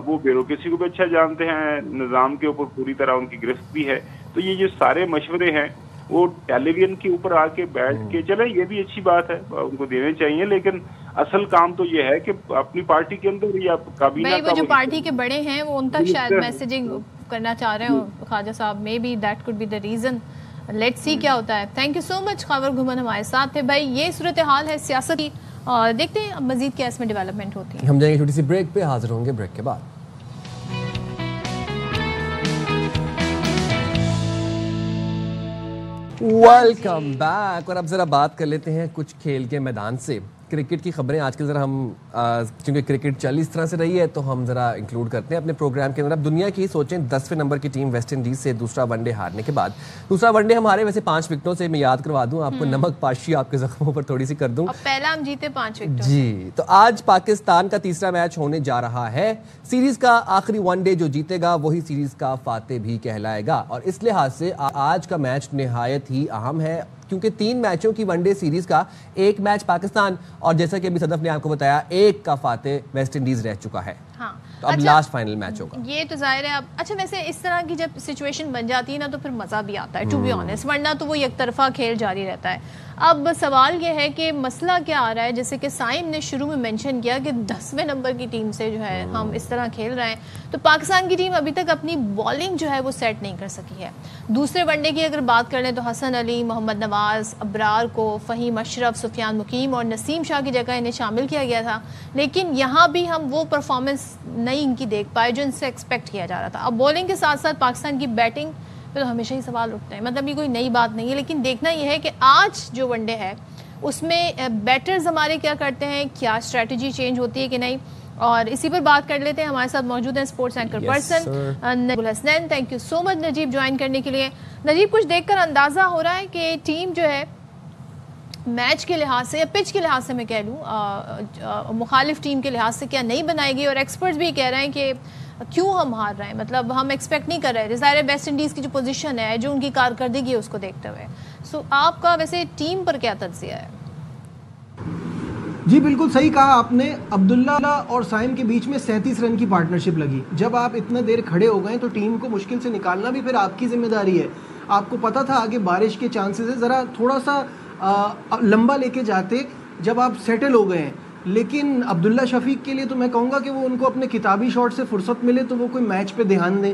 वो ब्यूरोक्रेसी को भी अच्छा जानते हैं, निज़ाम के ऊपर पूरी तरह उनकी गिरफ्त भी है। तो ये जो सारे मशवरे हैं वो टेलीविजन के ऊपर आके बैठ के चले, ये भी अच्छी बात है, उनको देने चाहिए। लेकिन असल काम तो ये है कि अपनी पार्टी के अंदर या काबीना वो जो पार्टी के बड़े हैं वो उन तक शायद मैसेजिंग करना चाह रहे हो Khawaja sahab, may be that could be the reason. Let's see क्या होता है। Thank you so much Khawar Ghuman हमारे साथ थे। भाई ये सूरत हाल है सियासत की, और देखते हैं अब मजीद क्या इसमें डेवलपमेंट होती है। हम जाएंगे छोटी सी ब्रेक पे, हाजिर होंगे ब्रेक के बाद। Welcome back. और अब जरा बात कर लेते हैं कुछ खेल के मैदान से। کرکٹ کی خبریں آج کل ذرا ہم چونکہ کرکٹ چل اس طرح سے رہی ہے تو ہم ذرا انکلوڈ کرتے ہیں اپنے پروگرام کے اندر. اب دنیا کی سوچیں 10ویں نمبر کی ٹیم ویسٹ انڈیز سے دوسرا ون ڈے ہارنے کے بعد, دوسرا ون ڈے ہمارے ویسے 5 وکٹوں سے, میں یاد کروا دوں آپ کو, نمک پاشی آپ کے زخموں پر تھوڑی سی کر دوں. پہلا ہم جیتے 5 وکٹوں. جی, تو آج پاکستان کا تیسرا میچ ہونے جا رہا ہے. سیریز کا آخری ون ڈے جو جیتے گا وہی سیریز کا فاتح بھی کہلائے گا, اور اس لحاظ سے آج کا میچ نہایت ہی اہم ہے کیونکہ 3 میچوں کی ون ڈے سیریز کا 1 میچ پاکستان, اور جیسا کہ ابھی صدف نے آپ کو بتایا 1 کا فاتح ویسٹ انڈیز رہ چکا ہے. ہاں, تو اب لاسٹ فائنل میچ ہوگا. یہ تو ظاہر ہے. اچھا ویسے اس طرح کی جب سچویشن بن جاتی ہے نا تو پھر مزہ بھی آتا ہے ٹو بی آنیسٹ, ورنہ تو وہ یک طرفہ کھیل جاری رہتا ہے. اب سوال یہ ہے کہ مسئلہ کیا آ رہا ہے, جیسے کہ سائم نے شروع میں مینشن کیا کہ 10ویں نمبر کی ٹیم سے جو ہے ہم اس طرح کھیل رہے ہیں, تو پاکستان کی ٹیم ابھی تک اپنی بالنگ جو ہے وہ سیٹ نہیں کر سکی ہے. دوسرے ون ڈے کی اگر بات کر لیں تو حسن علی, محمد نواز, ابرار کو فہیم اشرف, سفیان مقیم اور نسیم شاہ کی جگہ انہیں شامل کیا گیا تھا, لیکن یہاں بھی ہم وہ پرفارمنس نہیں ان کی دیکھ پائے جو ان سے ایکسپیکٹ کیا جا رہا تھا. اب بالنگ کے ساتھ ساتھ پاکستان کی بیٹنگ پہ تو ہمیشہ ہی سوال اٹھتے ہیں, مطلب یہ کوئی نئی بات نہیں ہے, لیکن دیکھنا یہ ہے کہ آج جو ون ڈے ہے اس میں بیٹرز ہمارے کیا کرتے ہیں, کیا اسٹریٹجی چینج ہوتی ہے کہ نہیں, اور اسی پر بات کر لیتے ہیں. ہمارے ساتھ موجود ہیں sports anchor person Najeeb Alhasnain. Thank you so much Najeeb join کرنے کے لیے. نجیب, کچھ دیکھ کر اندازہ ہو رہا ہے کہ ٹیم جو ہے میچ کے لحاظ سے یا پچ کے لحاظ سے میں کہہ لوں مخالف ٹیم کے لحاظ سے کیا نہیں بنائے گی, اور ایکسپرٹس بھی کہہ رہے ہیں کہ کیوں ہم ہار رہے ہیں, مطلب ہم ایکسپیکٹ نہیں کر رہے تھے. ظاہر ہے ویسٹ انڈیز کی جو پوزیشن ہے, جو ان کی کارکردگی ہے اس کو دیکھتے ہوئے, سو آپ کا ویسے ٹیم پر کیا تجزیہ ہے؟ جی بالکل صحیح کہا آپ نے. عبداللہ اور سائم کے بیچ میں 37 رن کی پارٹنرشپ لگی. جب آپ اتنا دیر کھڑے ہو گئے تو ٹیم کو مشکل سے نکالنا بھی پھر آپ کی ذمہ داری ہے. آپ کو پتا تھا آگے بارش کے چانسز ہے, ذرا تھوڑا سا لمبا لے کے جاتے جب آپ سیٹل ہو گئے ہیں. لیکن عبداللہ شفیق کے لیے تو میں کہوں گا کہ وہ ان کو اپنے کتابی شاٹ سے فرصت ملے تو وہ کوئی میچ پہ دھیان دیں.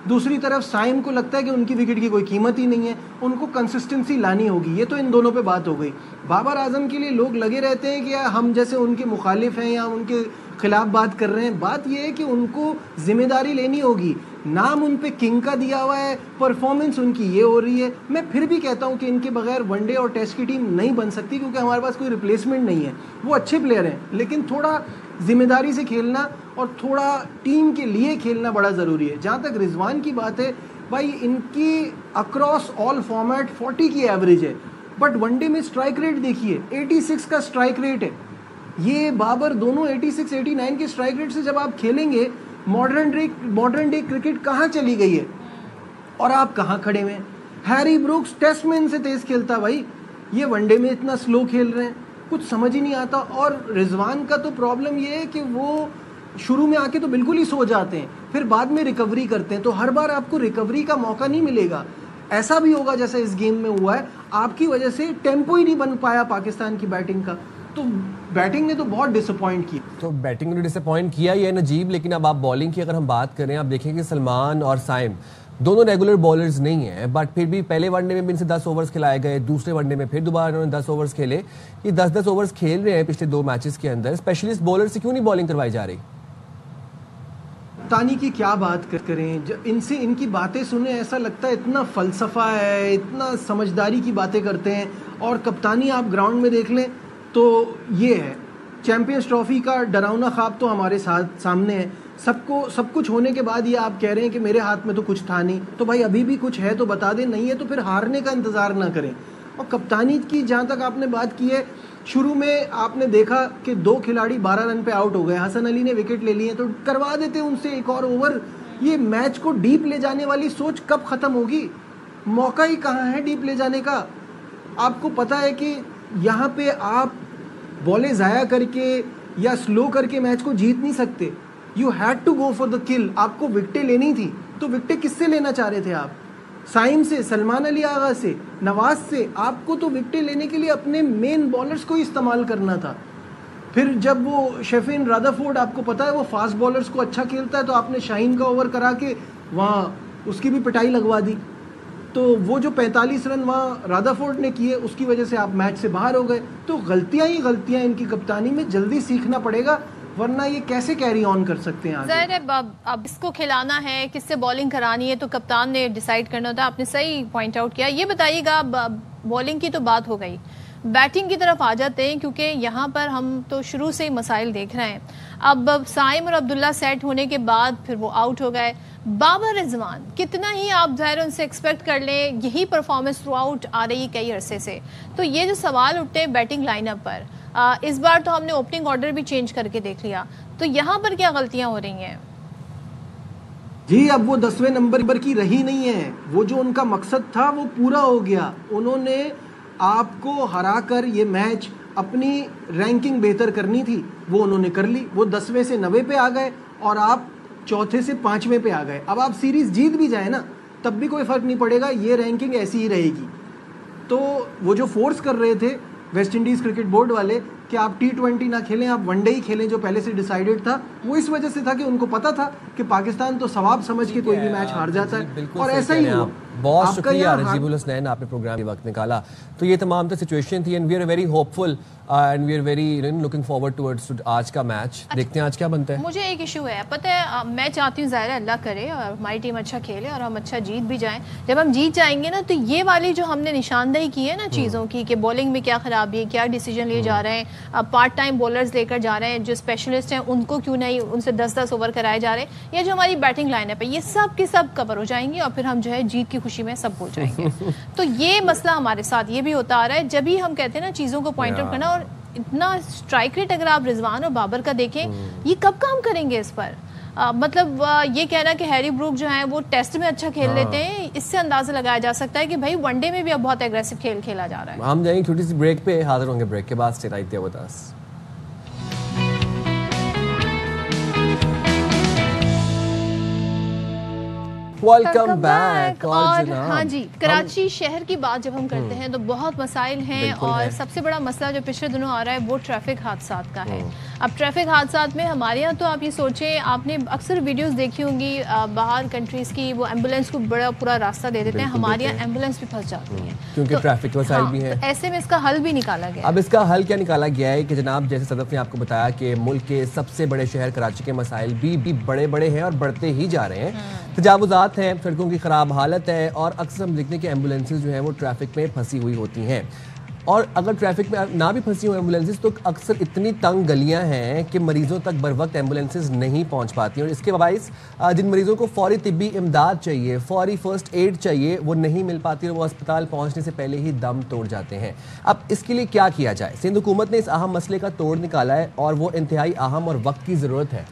دوسری طرف سائم کو لگتا ہے کہ ان کی وکٹ کی کوئی قیمت ہی نہیں ہے, ان کو کنسسٹنسی لانی ہوگی. یہ تو ان دونوں پہ بات ہو گئی. بابر اعظم کے لیے لوگ لگے رہتے ہیں کہ ہم جیسے ان کے مخالف ہیں یا ان کے خلاف بات کر رہے ہیں. بات یہ ہے کہ ان کو ذمہ داری لینی ہوگی. نام ان پہ کنگ کا دیا ہوا ہے, پرفارمنس ان کی یہ ہو رہی ہے. میں پھر بھی کہتا ہوں کہ ان کے بغیر ون ڈے اور ٹیسٹ کی ٹیم نہیں بن سکتی, کیونکہ ہمارے پاس کوئی ریپلیسمنٹ نہیں ہے. وہ اچھے پلیئر ہیں لیکن تھوڑا ذمہ داری سے کھیلنا اور تھوڑا ٹیم کے لیے کھیلنا بڑا ضروری ہے. جہاں تک رضوان کی بات ہے, بھائی ان کی اکراس آل فارمیٹ 40 کی ایوریج ہے, بٹ ون ڈے میں اسٹرائک ریٹ دیکھیے 86 کا اسٹرائک ریٹ ہے. یہ بابر دونوں 86 89 کے اسٹرائک ریٹ سے جب آپ کھیلیں گے, ماڈرن ڈے کرکٹ کہاں چلی گئی ہے اور آپ کہاں کھڑے ہوئے ہیں. ہیری بروکس ٹیسٹ میں ان سے تیز کھیلتا, بھائی یہ ون ڈے میں اتنا سلو کھیل رہے ہیں, کچھ سمجھ ہی نہیں آتا. اور رضوان کا تو پرابلم یہ ہے کہ وہ شروع میں آ کے تو بالکل ہی سو جاتے ہیں, پھر بعد میں ریکوری کرتے ہیں, تو ہر بار آپ کو ریکوری کا موقع نہیں ملے گا. ایسا بھی ہوگا جیسا اس گیم میں ہوا ہے, آپ کی وجہ سے ٹیمپو ہی نہیں بن پایا پاکستان کی بیٹنگ کا. تو بیٹنگ نے تو بہت ڈس اپوائنٹ کی. تو بیٹنگ نے ڈس اپوائنٹ کیا یہ نجیب, لیکن اب آپ بالنگ کی اگر ہم بات کریں, آپ دیکھیں کہ سلمان اور سائم دونوں ریگولر بالرز نہیں ہیں, بٹ پھر بھی پہلے ون ڈے میں بھی ان سے 10 اوورز کھلائے گئے, دوسرے ون ڈے میں پھر دوبارہ انہوں نے 10 اوورز کھیلے. یہ 10 اوورز کھیل رہے ہیں پچھلے 2 میچز کے اندر. اسپیشلسٹ بالر سے کیوں نہیں بالنگ کروائی جا رہی؟ کپتانی کی کیا بات کریں, ان سے ان کی باتیں سنیں ایسا لگتا ہے اتنا فلسفہ ہے, اتنا سمجھداری کی باتیں کرتے ہیں. اور کپتانی آپ گراؤنڈ میں دیکھ لیں تو یہ ہے, چیمپئنز ٹرافی کا ڈراؤنا خواب تو ہمارے سامنے ہے. سب کچھ ہونے کے بعد یہ آپ کہہ رہے ہیں کہ میرے ہاتھ میں تو کچھ تھا نہیں, تو بھائی ابھی بھی کچھ ہے تو بتا دیں, نہیں ہے تو پھر ہارنے کا انتظار نہ کریں. اور کپتانی کی جہاں تک آپ نے بات کی ہے, شروع میں آپ نے دیکھا کہ 2 کھلاڑی 12 رن پہ آؤٹ ہو گئے, حسن علی نے وکٹ لے لی ہے, تو کروا دیتے ان سے ایک اور اوور. یہ میچ کو ڈیپ لے جانے والی سوچ کب ختم ہوگی؟ موقع ہی کہاں ہے ڈیپ لے جانے کا. آپ کو پتا ہے کہ یہاں پہ آپ بالیں ضائع کر کے یا سلو کر کے میچ کو جیت نہیں سکتے. You had to go for the kill. آپ کو وکٹیں لینی تھی, تو وکٹیں کس سے لینا چاہ رہے تھے آپ؟ سائم سے, سلمان علی آغا سے, نواز سے. آپ کو تو وکٹیں لینے کے لیے اپنے مین بالرز کو ہی استعمال کرنا تھا. پھر جب وہ شیفین رادرفورڈ, آپ کو پتا ہے وہ فاسٹ بالرز کو اچھا کھیلتا ہے, تو آپ نے شاہین کا اوور کرا کے وہاں اس کی بھی پٹائی لگوا دی. تو وہ جو 45 رن وہاں رادرفورڈ نے کیے, اس کی وجہ سے آپ میچ سے باہر ہو گئے. تو غلطیاں ہی غلطیاں ان کی کپتانی میں, جلدی سیکھنا پڑے گا, ورنہ یہ کیسے کیری آن کر سکتے ہیں آگے. ظاہر ہے اب اس کو کھلانا ہے, کس سے بالنگ کرانی ہے, تو کپتان نے ڈیسائیڈ کرنا ہوتا ہے. آپ نے صحیح پوائنٹ آؤٹ کیا. یہ بتائیے گا, بالنگ کی تو بات ہو گئی, بیٹنگ کی طرف آ جاتے ہیں کیونکہ یہاں پر ہم تو شروع سے ہی مسائل دیکھ رہے ہیں. اب سائم اور عبداللہ سیٹ ہونے کے بعد پھر وہ آؤٹ ہو گئے. بابر رضوان کتنا ہی آپ ظاہر ان سے ایکسپیکٹ کر لیں, یہی پرفارمنس تھرو آؤٹ آ رہی ہے کئی عرصے سے. تو یہ جو سوال اٹھتے ہیں بیٹنگ لائن اپ پر, اس بار تو ہم نے اوپننگ آرڈر بھی چینج کر کے دیکھ لیا, تو یہاں پر کیا غلطیاں ہو رہی ہیں؟ جی اب وہ 10ویں نمبر کی رہی نہیں ہے, وہ جو ان کا مقصد تھا وہ پورا ہو گیا. انہوں نے آپ کو ہرا کر یہ میچ اپنی رینکنگ بہتر کرنی تھی, وہ انہوں نے کر لی. وہ 10ویں سے 9ویں پہ آ گئے اور آپ 4تھے سے 5ویں پہ آ گئے. اب آپ سیریز جیت بھی جائیں نا تب بھی کوئی فرق نہیں پڑے گا, یہ رینکنگ ایسی ہی رہے گی. تو وہ جو فورس کر رہے تھے ویسٹ انڈیز کرکٹ بورڈ والے کہ آپ T20 نہ کھیلیں, آپ ون ڈے ہی کھیلیں, جو پہلے سے ڈیسائیڈڈ تھا, وہ اس وجہ سے تھا کہ ان کو پتا تھا کہ پاکستان تو ثواب سمجھ کے کوئی بھی میچ ہار جاتا ہے, اور ایسا ہی ہوا. بہت شکریہ رجیب الحسنین, آپ نے پروگرام کے وقت نکالا. تو یہ تمام سچویشن تھی, and we are very hopeful and we are very looking forward towards آج کا میچ. دیکھتے ہیں آج کیا بنتا ہے. مجھے ایک ایشو ہے, پتہ ہے میں چاہتی ہوں ظاہر اللہ کرے اور ہماری ٹیم اچھا کھیلے اور ہم اچھا جیت بھی جائیں. جب ہم جیت جائیں گے نا تو یہ والی جو ہم نے نشاندہی کی ہے نا چیزوں کی کہ بولنگ میں کیا خرابی ہے, کیا ڈیسیجن لیے جا رہے ہیں, پارٹ ٹائم بولرز لے کر جا رہے ہیں, جو اسپیشلسٹ ہیں ان کو کیوں نہیں ان سے 10-10 اوور کرائے جا رہے ہیں, یا جو ہماری بیٹنگ لائن اپ ہے, یہ سب کے سب کور ہو جائیں گی اور پھر ہم جو ہے جیت کی خوشی میں سب بھول جائیں گے. تو یہ مسئلہ ہمارے ساتھ یہ بھی ہوتا آ رہا ہے. جب ہی ہم کہتے ہیں نا چیزوں کو پوائنٹ آؤٹ کرنا, اور اتنا اسٹرائک ریٹ اگر آپ رضوان اور بابر کا دیکھیں, یہ کب کام کریں گے اس پر؟ مطلب یہ کہنا کہ ہیری بروک جو ہیں وہ ٹیسٹ میں اچھا کھیل لیتے ہیں, اس سے اندازہ لگایا جا سکتا ہے کہ بھائی ون ڈے میں بھی اب بہت ایگریسو کھیل کھیلا جا رہا ہے. ہم جائیں گے چھوٹی سی بریک پہ, حاضر ہوں گے بریک کے بعد. Stay right there with us. Welcome back. اور ہاں جی, کراچی شہر کی بات جب ہم کرتے ہیں تو بہت مسائل ہیں, اور سب سے بڑا مسئلہ جو پچھلے دنوں آ رہا ہے وہ ٹریفک حادثات کا ہے. اب ٹریفک حادثات میں ہمارے یہاں تو آپ یہ سوچیں, آپ نے اکثر ویڈیوز دیکھی ہوں گی باہر کنٹریز کی, وہ ایمبولینس کو بڑا پورا راستہ دے دیتے ہیں, ہمارے یہاں ایمبولینس بھی پھنس جاتی ہیں کیونکہ ٹریفک کے مسائل بھی ہیں. ایسے میں اس کا حل بھی نکالا گیا. اب اس کا حل کیا نکالا گیا ہے کہ جناب جیسے صدف نے آپ کو بتایا کہ ملک کے سب سے بڑے شہر کراچی کے مسائل بھی بڑے بڑے ہیں اور بڑھتے ہی جا رہے ہیں. تجاوزات ہیں, سڑکوں کی خراب حالت ہے, اور اکثر ہم دیکھتے ہیں کہ ایمبولینسز جو ہیں وہ ٹریفک میں پھنسی ہوئی ہوتی ہیں. اور اگر ٹریفک میں نہ بھی پھنسی ہوئی ایمبولینسز تو اکثر اتنی تنگ گلیاں ہیں کہ مریضوں تک بر وقت ایمبولینسز نہیں پہنچ پاتی, اور اس کے باعث جن مریضوں کو فوری طبی امداد چاہیے, فوری فرسٹ ایڈ چاہیے, وہ نہیں مل پاتی, اور وہ اسپتال پہنچنے سے پہلے ہی دم توڑ جاتے ہیں. اب اس کے لیے کیا کیا جائے؟ سندھ حکومت نے اس اہم مسئلے کا توڑ نکالا ہے, اور وہ انتہائی اہم اور وقت کی ضرورت ہے.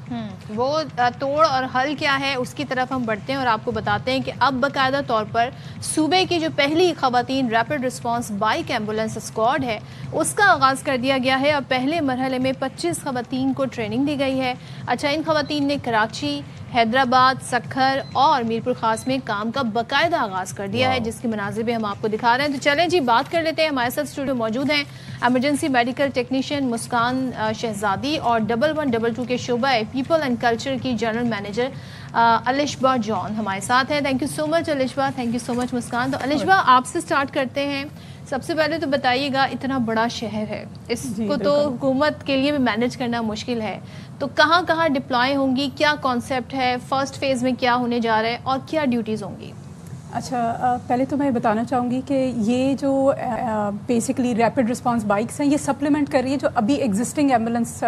وہ توڑ اور حل کیا ہے اس کی طرف ہم بڑھتے ہیں اور آپ کو بتاتے ہیں کہ اب باقاعدہ طور پر صوبے کی جو پہلی خواتین rapid response bike ambulance squad ہے اس کا آغاز کر دیا گیا ہے, اور پہلے مرحلے میں 25 خواتین کو ٹریننگ دی گئی ہے. اچھا, ان خواتین نے کراچی, حیدرآباد, سکھر اور میرپور خاص میں کام کا باقاعدہ آغاز کر دیا ہے, جس کے مناظر بھی ہم آپ کو دکھا رہے ہیں. تو چلیں جی بات کر لیتے ہیں. ہمارے ساتھ اسٹوڈیو موجود ہیں ایمرجنسی میڈیکل ٹیکنیشین مسکان شہزادی اور 1122 کے شعبہ پیپل اینڈ کلچر کی جنرل مینیجر الشبہ جان ہمارے ساتھ ہیں. Thank you so much Alishba. Thank you so much Muskan. تو الشبہ آپ سے سٹارٹ کرتے ہیں. سب سے پہلے تو بتائیے گا, اتنا بڑا شہر ہے, اس کو تو حکومت کے لیے بھی مینیج کرنا مشکل ہے, تو کہاں کہاں ڈپلوائے ہوں گی, کیا کانسیپٹ ہے, فرسٹ فیز میں کیا ہونے جا رہا ہے, اور کیا ڈیوٹیز ہوں گی؟ اچھا, پہلے تو میں بتانا چاہوں گی کہ یہ جو بیسکلی ریپڈ رسپانس بائکس ہیں یہ سپلیمنٹ کر رہی ہے جو ابھی ایگزسٹنگ ایمبولینس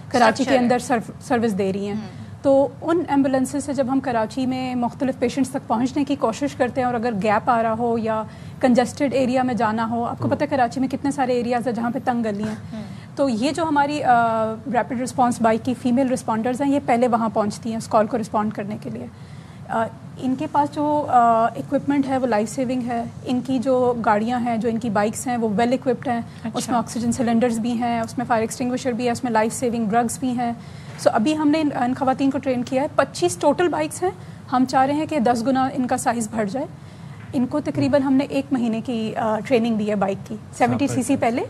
کراچی کے اندر سروس دے رہی ہیں. تو ان ایمبولینسز سے جب ہم کراچی میں مختلف پیشنٹس تک پہنچنے کی کوشش کرتے ہیں, اور اگر گیپ آ رہا ہو یا کنجسٹڈ ایریا میں جانا ہو, آپ کو پتہ ہے کراچی میں کتنے سارے ایریاز ہیں جہاں پہ تنگ گلی ہیں, تو یہ جو ہماری ریپڈ رسپانس بائک کی فیمیل رسپونڈرز ہیں یہ پہلے وہاں پہنچتی ہیں اس کال کو رسپونڈ کرنے کے لیے. ان کے پاس جو اکوپمنٹ ہے وہ لائف سیونگ ہے. ان کی جو گاڑیاں ہیں, جو ان کی بائکس ہیں وہ ویل اکوپڈ ہیں. اس میں آکسیجن سلنڈرز بھی ہیں, اس میں فائر ایکسٹنگوشر بھی ہے, اس میں لائف سیونگ ڈرگس بھی ہیں. سو ابھی ہم نے ان خواتین کو ٹرین کیا ہے. 25 ٹوٹل بائکس ہیں. ہم چاہ رہے ہیں کہ 10 گنا ان کا سائز بڑھ جائے. ان کو تقریباً ہم نے 1 مہینے کی ٹریننگ دی ہے بائک کی, 70 cc پہلے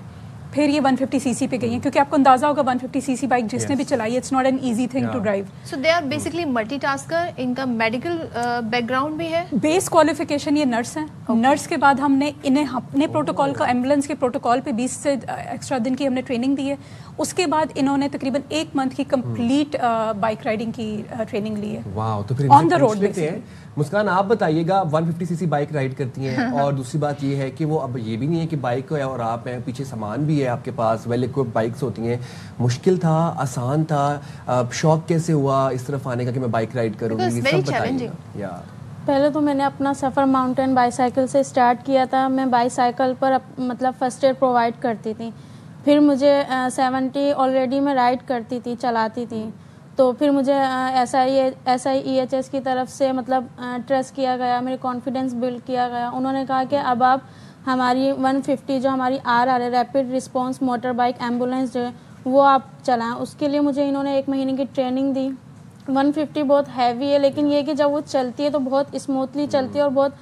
फिर ये 150 सीसी पे गई हैं, क्योंकि आपको अंदाजा होगा 150 सीसी बाइक जिसने भी चलाई, it's not an easy thing to drive. So they are basically multitasker. इनका मेडिकल बैकग्राउंड भी है. बेस क्वालिफिकेशन ये नर्स हैं. नर्स के बाद हमने इन्हें अपने प्रोटोकॉल का, एम्बुलेंस के प्रोटोकॉल पे 20 से एक्स्ट्रा दिन की हमने ट्रेनिंग दी है. उसके बाद इन्होंने तकरीबन 1 मंथ की कंप्लीट बाइक राइडिंग की ट्रेनिंग ली है. वाओ. तो फिर ऑन द रोड बेसिकली. मुस्कान, आप बताइएगा, 150 सीसी बाइक राइड करती हैं और दूसरी बात ये है कि वो अब ये भी नहीं है कि बाइक है और आप हैं, पीछे सामान भी है आपके पास, वेल इक्विप्ड बाइक्स होती हैं. मुश्किल था, आसान था, शौक कैसे हुआ इस तरफ आने का कि मैं बाइक राइड करूँगी, सब बताइएगा. पहले तो मैंने अपना सफ़र माउंटेन बाईसाइकिल से स्टार्ट किया था. मैं बाईसाइकिल पर मतलब फर्स्ट एड प्रोवाइड करती थी. फिर मुझे 70 ऑलरेडी मैं राइड करती थी, चलाती थी. तो फिर मुझे SIEHS की तरफ से मतलब ट्रस्ट किया गया, मेरे कॉन्फिडेंस बिल्ड किया गया. उन्होंने कहा कि अब आप हमारी 150 जो हमारी RR है, rapid response motor bike ambulance जो है वो आप चलाएं. उसके लिए मुझे इन्होंने 1 महीने की ट्रेनिंग दी. 150 बहुत हैवी है, लेकिन ये कि जब वो चलती है तो बहुत स्मूथली चलती है और बहुत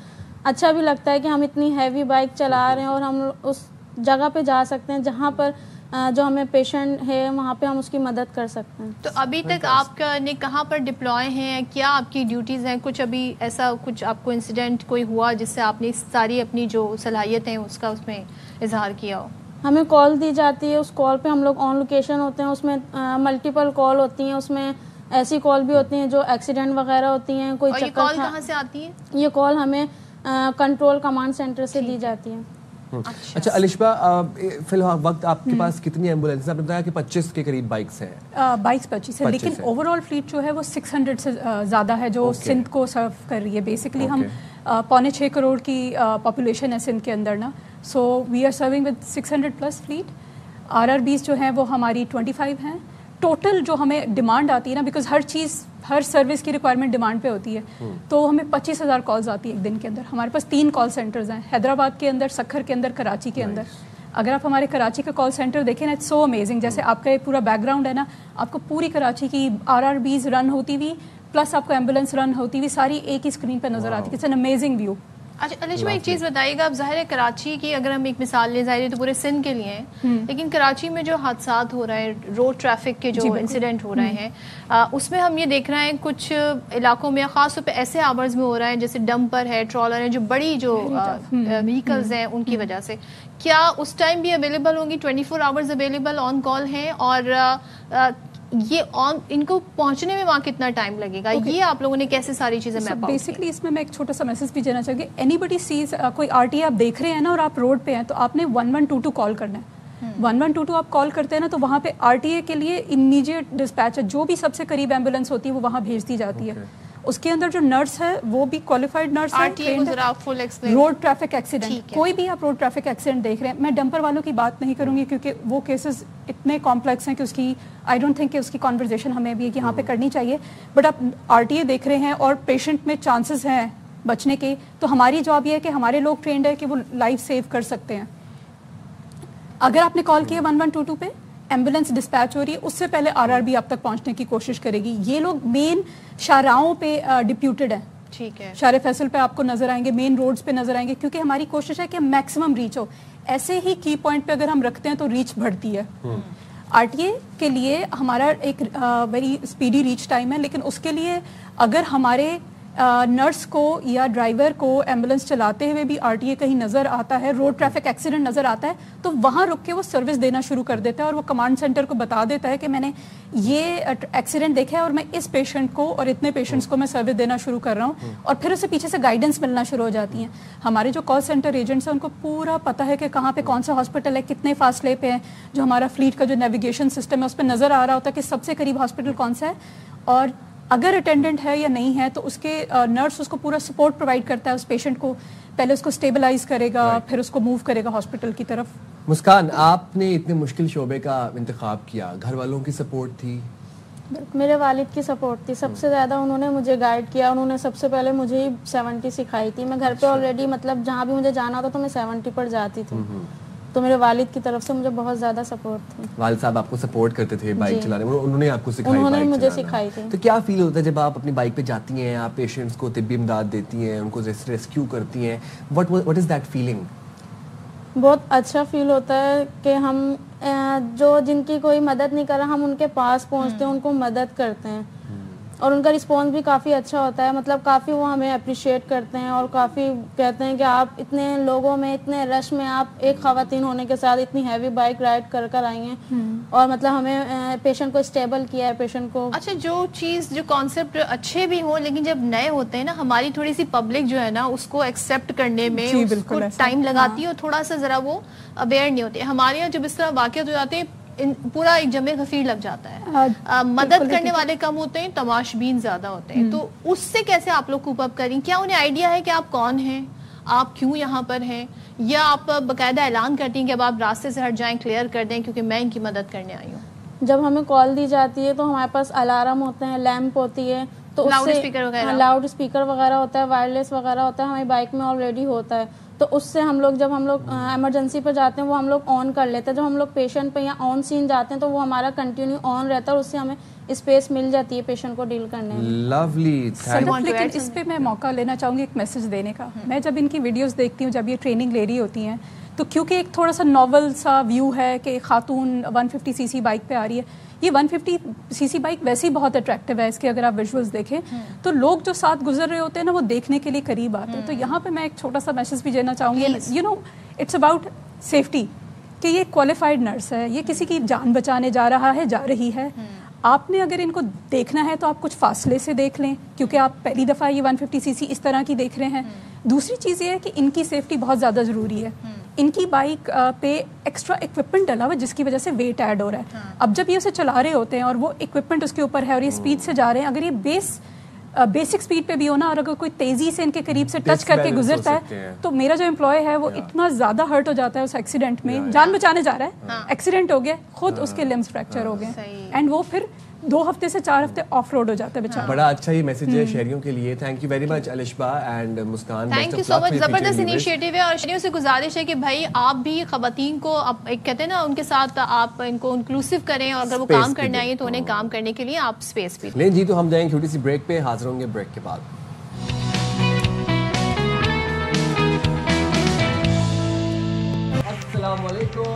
अच्छा भी लगता है कि हम इतनी हैवी बाइक चला रहे हैं और हम उस जगह पे जा सकते हैं जहाँ पर जो हमें पेशेंट है वहाँ पे हम उसकी मदद कर सकते हैं. तो अभी तक आपने कहाँ पर डिप्लॉय हैं, क्या आपकी ड्यूटीज़ हैं? कुछ अभी ऐसा कुछ आपको इंसिडेंट कोई हुआ जिससे आपने सारी अपनी जो सलाहियतें हैं उसका उसमें इजहार किया हो? हमें कॉल दी जाती है, उस कॉल पे हम लोग ऑन लोकेशन होते हैं. उसमें मल्टीपल कॉल होती हैं. उसमें ऐसी कॉल भी होती हैं जो एक्सीडेंट वगैरह होती हैं. कोई ये कॉल कहाँ से आती है? ये कॉल हमें कंट्रोल कमांड सेंटर से दी जाती है. अच्छा अलिशबा, फिलहाल वक्त आपके पास कितनी एम्बुलेंस? आपने बताया कि 25 के करीब बाइक्स हैं. बाइक्स 25 है, लेकिन ओवरऑल फ्लीट जो है वो 600 से ज़्यादा है जो सिंध को सर्व कर रही है. बेसिकली हम 5.25 करोड़ की पॉपुलेशन है सिंध के अंदर ना. So we are serving with 600 plus fleet. RRBs जो हैं वो हमारी 25 हैं. टोटल जो हमें डिमांड आती है ना, because her cheese, her service की रिक्वायरमेंट डिमांड पे होती है, तो हमें 25,000 कॉल्स आती है एक दिन के अंदर. हमारे पास 3 कॉल सेंटर्स हैं, हैदराबाद के अंदर, सक्खर के अंदर, कराची के अंदर. अगर आप हमारे कराची का कॉल सेंटर देखें ना, इट्स सो अमेजिंग. जैसे आपका एक पूरा बैकग्राउंड है ना, आपको पूरी कराची की RRBs रन होती हुई प्लस आपको एम्बुलेंस रन होती हुई सारी एक ही स्क्रीन पे नजर आती है. It's an amazing view. अच्छा अलिश भाई, एक चीज़ बताइएगा, अब ज़ाहिर है कराची की अगर हम एक मिसाल लें, ज़ाहिर है तो पूरे सिंध के लिए हैं, लेकिन कराची में जो हादसात हो रहे हैं, रोड ट्रैफिक के जो इंसिडेंट हो रहे हैं, उसमें हम ये देख रहे हैं कुछ इलाकों में ख़ास तौर पे ऐसे आवर्स में हो रहा है जैसे डंपर है, ट्रॉलर है, जो बड़ी जो व्हीकल्स हैं उनकी वजह से. क्या उस टाइम भी अवेलेबल होंगी? 24 आवर्स अवेलेबल ऑन कॉल हैं? और ये ऑन इनको पहुंचने में वहाँ कितना टाइम लगेगा? ये आप लोगों ने कैसे सारी चीजें मैप आउट की? बेसिकली इसमें मैं एक छोटा सा मैसेज भी देना चाहूँगी. एनीबडी सीज कोई RTA आप देख रहे हैं ना और आप रोड पे हैं, तो आपने 1122 कॉल करना है. 1122 आप कॉल करते हैं ना, तो वहाँ पे RTA के लिए इमीडिएट डिस्पैच है. जो भी सबसे करीब एम्बुलेंस होती है वो वहाँ भेज दी जाती है. उसके अंदर जो नर्स है वो भी क्वालिफाइड नर्स है. रोड ट्रैफिक एक्सीडेंट, कोई भी आप रोड ट्रैफिक एक्सीडेंट देख रहे हैं, मैं डंपर वालों की बात नहीं करूंगी क्योंकि वो केसेस इतने कॉम्प्लेक्स हैं कि उसकी आई डोंट थिंक कि उसकी कॉन्वर्जेशन हमें भी यहाँ पे करनी चाहिए. बट आप RTA देख रहे हैं और पेशेंट में चांसेस हैं बचने के, तो हमारी जॉब ये है कि हमारे लोग ट्रेंड है कि वो लाइफ सेव कर सकते हैं. अगर आपने कॉल किया 1122 पे, एम्बुलेंस डिस्पैच हो रही है, उससे पहले RRB आप तक पहुंचने की कोशिश करेगी. ये लोग मेन शाहराहों पे डिप्यूटेड है. ठीक है, शारे फैसल पे आपको नजर आएंगे, मेन रोड्स पे नजर आएंगे, क्योंकि हमारी कोशिश है कि मैक्सिमम रीच हो. ऐसे ही की पॉइंट पे अगर हम रखते हैं तो रीच बढ़ती है. RTA के लिए हमारा एक वेरी स्पीडी रीच टाइम है, लेकिन उसके लिए अगर हमारे नर्स को या ड्राइवर को एम्बुलेंस चलाते हुए भी RTA कहीं नज़र आता है, रोड ट्रैफिक एक्सीडेंट नज़र आता है, तो वहाँ रुक के वो सर्विस देना शुरू कर देता है और वो कमांड सेंटर को बता देता है कि मैंने ये एक्सीडेंट देखा है और मैं इस पेशेंट को और इतने पेशेंट्स को मैं सर्विस देना शुरू कर रहा हूँ. और फिर उसे पीछे से गाइडेंस मिलना शुरू हो जाती हैं. हमारे जो कॉल सेंटर एजेंट्स हैं उनको पूरा पता है कि कहाँ पे कौन सा हॉस्पिटल है, कितने फासले पे है. जो हमारा फ्लीट का जो नेविगेशन सिस्टम है उस पर नज़र आ रहा होता है कि सबसे करीब हॉस्पिटल कौन सा है, और अगर अटेंडेंट है या नहीं है तो उसके नर्स उसको पूरा सपोर्ट प्रोवाइड करता है. उस पेशेंट को पहले उसको स्टेबलाइज करेगा, फिर उसको मूव करेगा हॉस्पिटल की तरफ. मुस्कान, आपने इतने मुश्किल शोबे का इंतखाब किया, घर वालों की सपोर्ट थी? मेरे वालिद की सपोर्ट थी सबसे ज़्यादा. उन्होंने मुझे गाइड किया. उन्होंने सबसे पहले मुझे ही 70 सिखाई थी. मैं घर पे ऑलरेडी मतलब जहाँ भी मुझे जाना होता तो मैं 70 पर जाती थी. तो मेरे वालिद की तरफ से मुझे बहुत ज़्यादा सपोर्ट थी. वालिद साहब आपको सपोर्ट करते थे बाइक चलाने में? उन्होंने आपको सिखाई? उन्होंने मुझे सिखाई थी. तो क्या फील होता है जब आप अपनी बाइक पे जाती हैं, आप पेशेंट्स को तिब्बी इमदाद देती हैं, उनको रेस्क्यू करती हैं? What is that feeling? بہت اچھا فیل ہوتا ہے کہ ہم جو جن کی کوئی مدد نہیں کر رہا ہم ان کے پاس پہنچتے ہیں, ان کو مدد کرتے ہیں اور ان کا رسپانس بھی کافی اچھا ہوتا ہے. مطلب کافی وہ ہمیں اپریشیٹ کرتے ہیں اور کافی کہتے ہیں کہ آپ اتنے لوگوں میں اتنے رش میں آپ ایک خواتین ہونے کے ساتھ اتنی ہیوی بائک رائڈ کر آئی ہیں اور مطلب ہمیں پیشنٹ کو اسٹیبل کیا ہے, پیشنٹ کو. اچھا, جو چیز جو کانسیپٹ اچھے بھی ہوں لیکن جب نئے ہوتے ہیں نا, ہماری تھوڑی سی پبلک جو ہے نا اس کو ایکسیپٹ کرنے میں اس کو ٹائم لگاتی ہے اور تھوڑا سا ذرا وہ اویئر نہیں ہوتے. ہمارے یہاں جب اس طرح واقعات ہو جاتے ہیں پورا ایک جمع غفیر لگ جاتا ہے, مدد کرنے والے کم ہوتے ہیں, تماشبین زیادہ ہوتے ہیں. تو اس سے کیسے آپ لوگ کوپ اپ کریں؟ کیا انہیں آئیڈیا ہے کہ آپ کون ہیں, آپ کیوں یہاں پر ہیں, یا آپ باقاعدہ اعلان کرتی ہیں کہ اب آپ راستے سے ہٹ جائیں, کلیئر کر دیں کیونکہ میں ان کی مدد کرنے آئی ہوں؟ جب ہمیں کال دی جاتی ہے تو ہمارے پاس الارم ہوتے ہیں, لیمپ ہوتی ہے, تو لاؤڈ اسپیکر وغیرہ ہوتا ہے, وائرلیس وغیرہ ہوتا ہے, ہماری بائک میں آلریڈی ہوتا ہے. تو اس سے ہم لوگ جب ہم لوگ ایمرجنسی پہ جاتے ہیں وہ ہم لوگ آن کر لیتے ہیں. جب ہم لوگ پیشنٹ پہ یا آن سین جاتے ہیں تو وہ ہمارا کنٹینیو آن رہتا ہے اور اس سے ہمیں اسپیس مل جاتی ہے پیشنٹ کو ڈیل کرنے میں. لولی. لیکن اس پہ میں موقع لینا چاہوں گی ایک میسج دینے کا. میں جب ان کی ویڈیوز دیکھتی ہوں, جب یہ ٹریننگ لے رہی ہوتی ہیں, تو کیونکہ ایک تھوڑا سا ناول سا ویو ہے کہ خاتون 150 cc بائک پہ آ رہی ہے. یہ 150 cc بائک ویسے ہی بہت اٹریکٹیو ہے, اس کے اگر آپ ویژولز دیکھیں تو لوگ جو ساتھ گزر رہے ہوتے ہیں نا وہ دیکھنے کے لیے قریب آتے ہیں. تو یہاں پہ میں ایک چھوٹا سا میسج بھی دینا چاہوں گی, you know it's about safety, کہ یہ کوالیفائڈ نرس ہے, یہ کسی کی جان بچانے جا رہا ہے, جا رہی ہے. آپ نے اگر ان کو دیکھنا ہے تو آپ کچھ فاصلے سے دیکھ لیں, کیونکہ آپ پہلی دفعہ یہ 150 cc اس طرح کی دیکھ رہے ہیں. دوسری چیز یہ ہے کہ ان کی سیفٹی بہت زیادہ ضروری ہے. ان کی بائک پہ ایکسٹرا اکوپمنٹ ڈلا ہوا ہے جس کی وجہ سے ویٹ ایڈ ہو رہا ہے. اب جب یہ اسے چلا رہے ہوتے ہیں اور وہ اکوپمنٹ اس کے اوپر ہے اور یہ اسپیڈ سے جا رہے ہیں, اگر یہ بیسک سپیڈ پہ بھی ہونا اور اگر کوئی تیزی سے ان کے قریب سے ٹچ کر کے گزرتا ہے تو میرا جو امپلائی ہے وہ اتنا زیادہ ہرٹ ہو جاتا ہے اس ایکسیڈنٹ میں, جان بچانے جا رہا ہے, ایکسیڈنٹ ہو گیا, خود اس کے لمبس فریکچر ہو گئے, اینڈ وہ پھر 2 ہفتے سے 4 ہفتے آف روڈ ہو جاتا ہے بیچارہ. بڑا اچھا ہی میسج ہے شہریوں کے لیے. Thank you very much Alishba and Muskan, thank you so much. زبردست انیشیٹو ہے اور شہریوں سے گزارش ہے کہ بھائی آپ بھی خواتین کو ایک کہتے ہیں نا ان کے ساتھ آپ ان کو انکلوسیو کریں, اور اگر وہ کام کرنے آئیں تو انہیں کام کرنے کے لیے آپ اسپیس بھی لیں. جی, تو ہم جائیں گے چھوٹی سی بریک پہ, حاضر ہوں گے بریک کے بعد. السلام علیکم.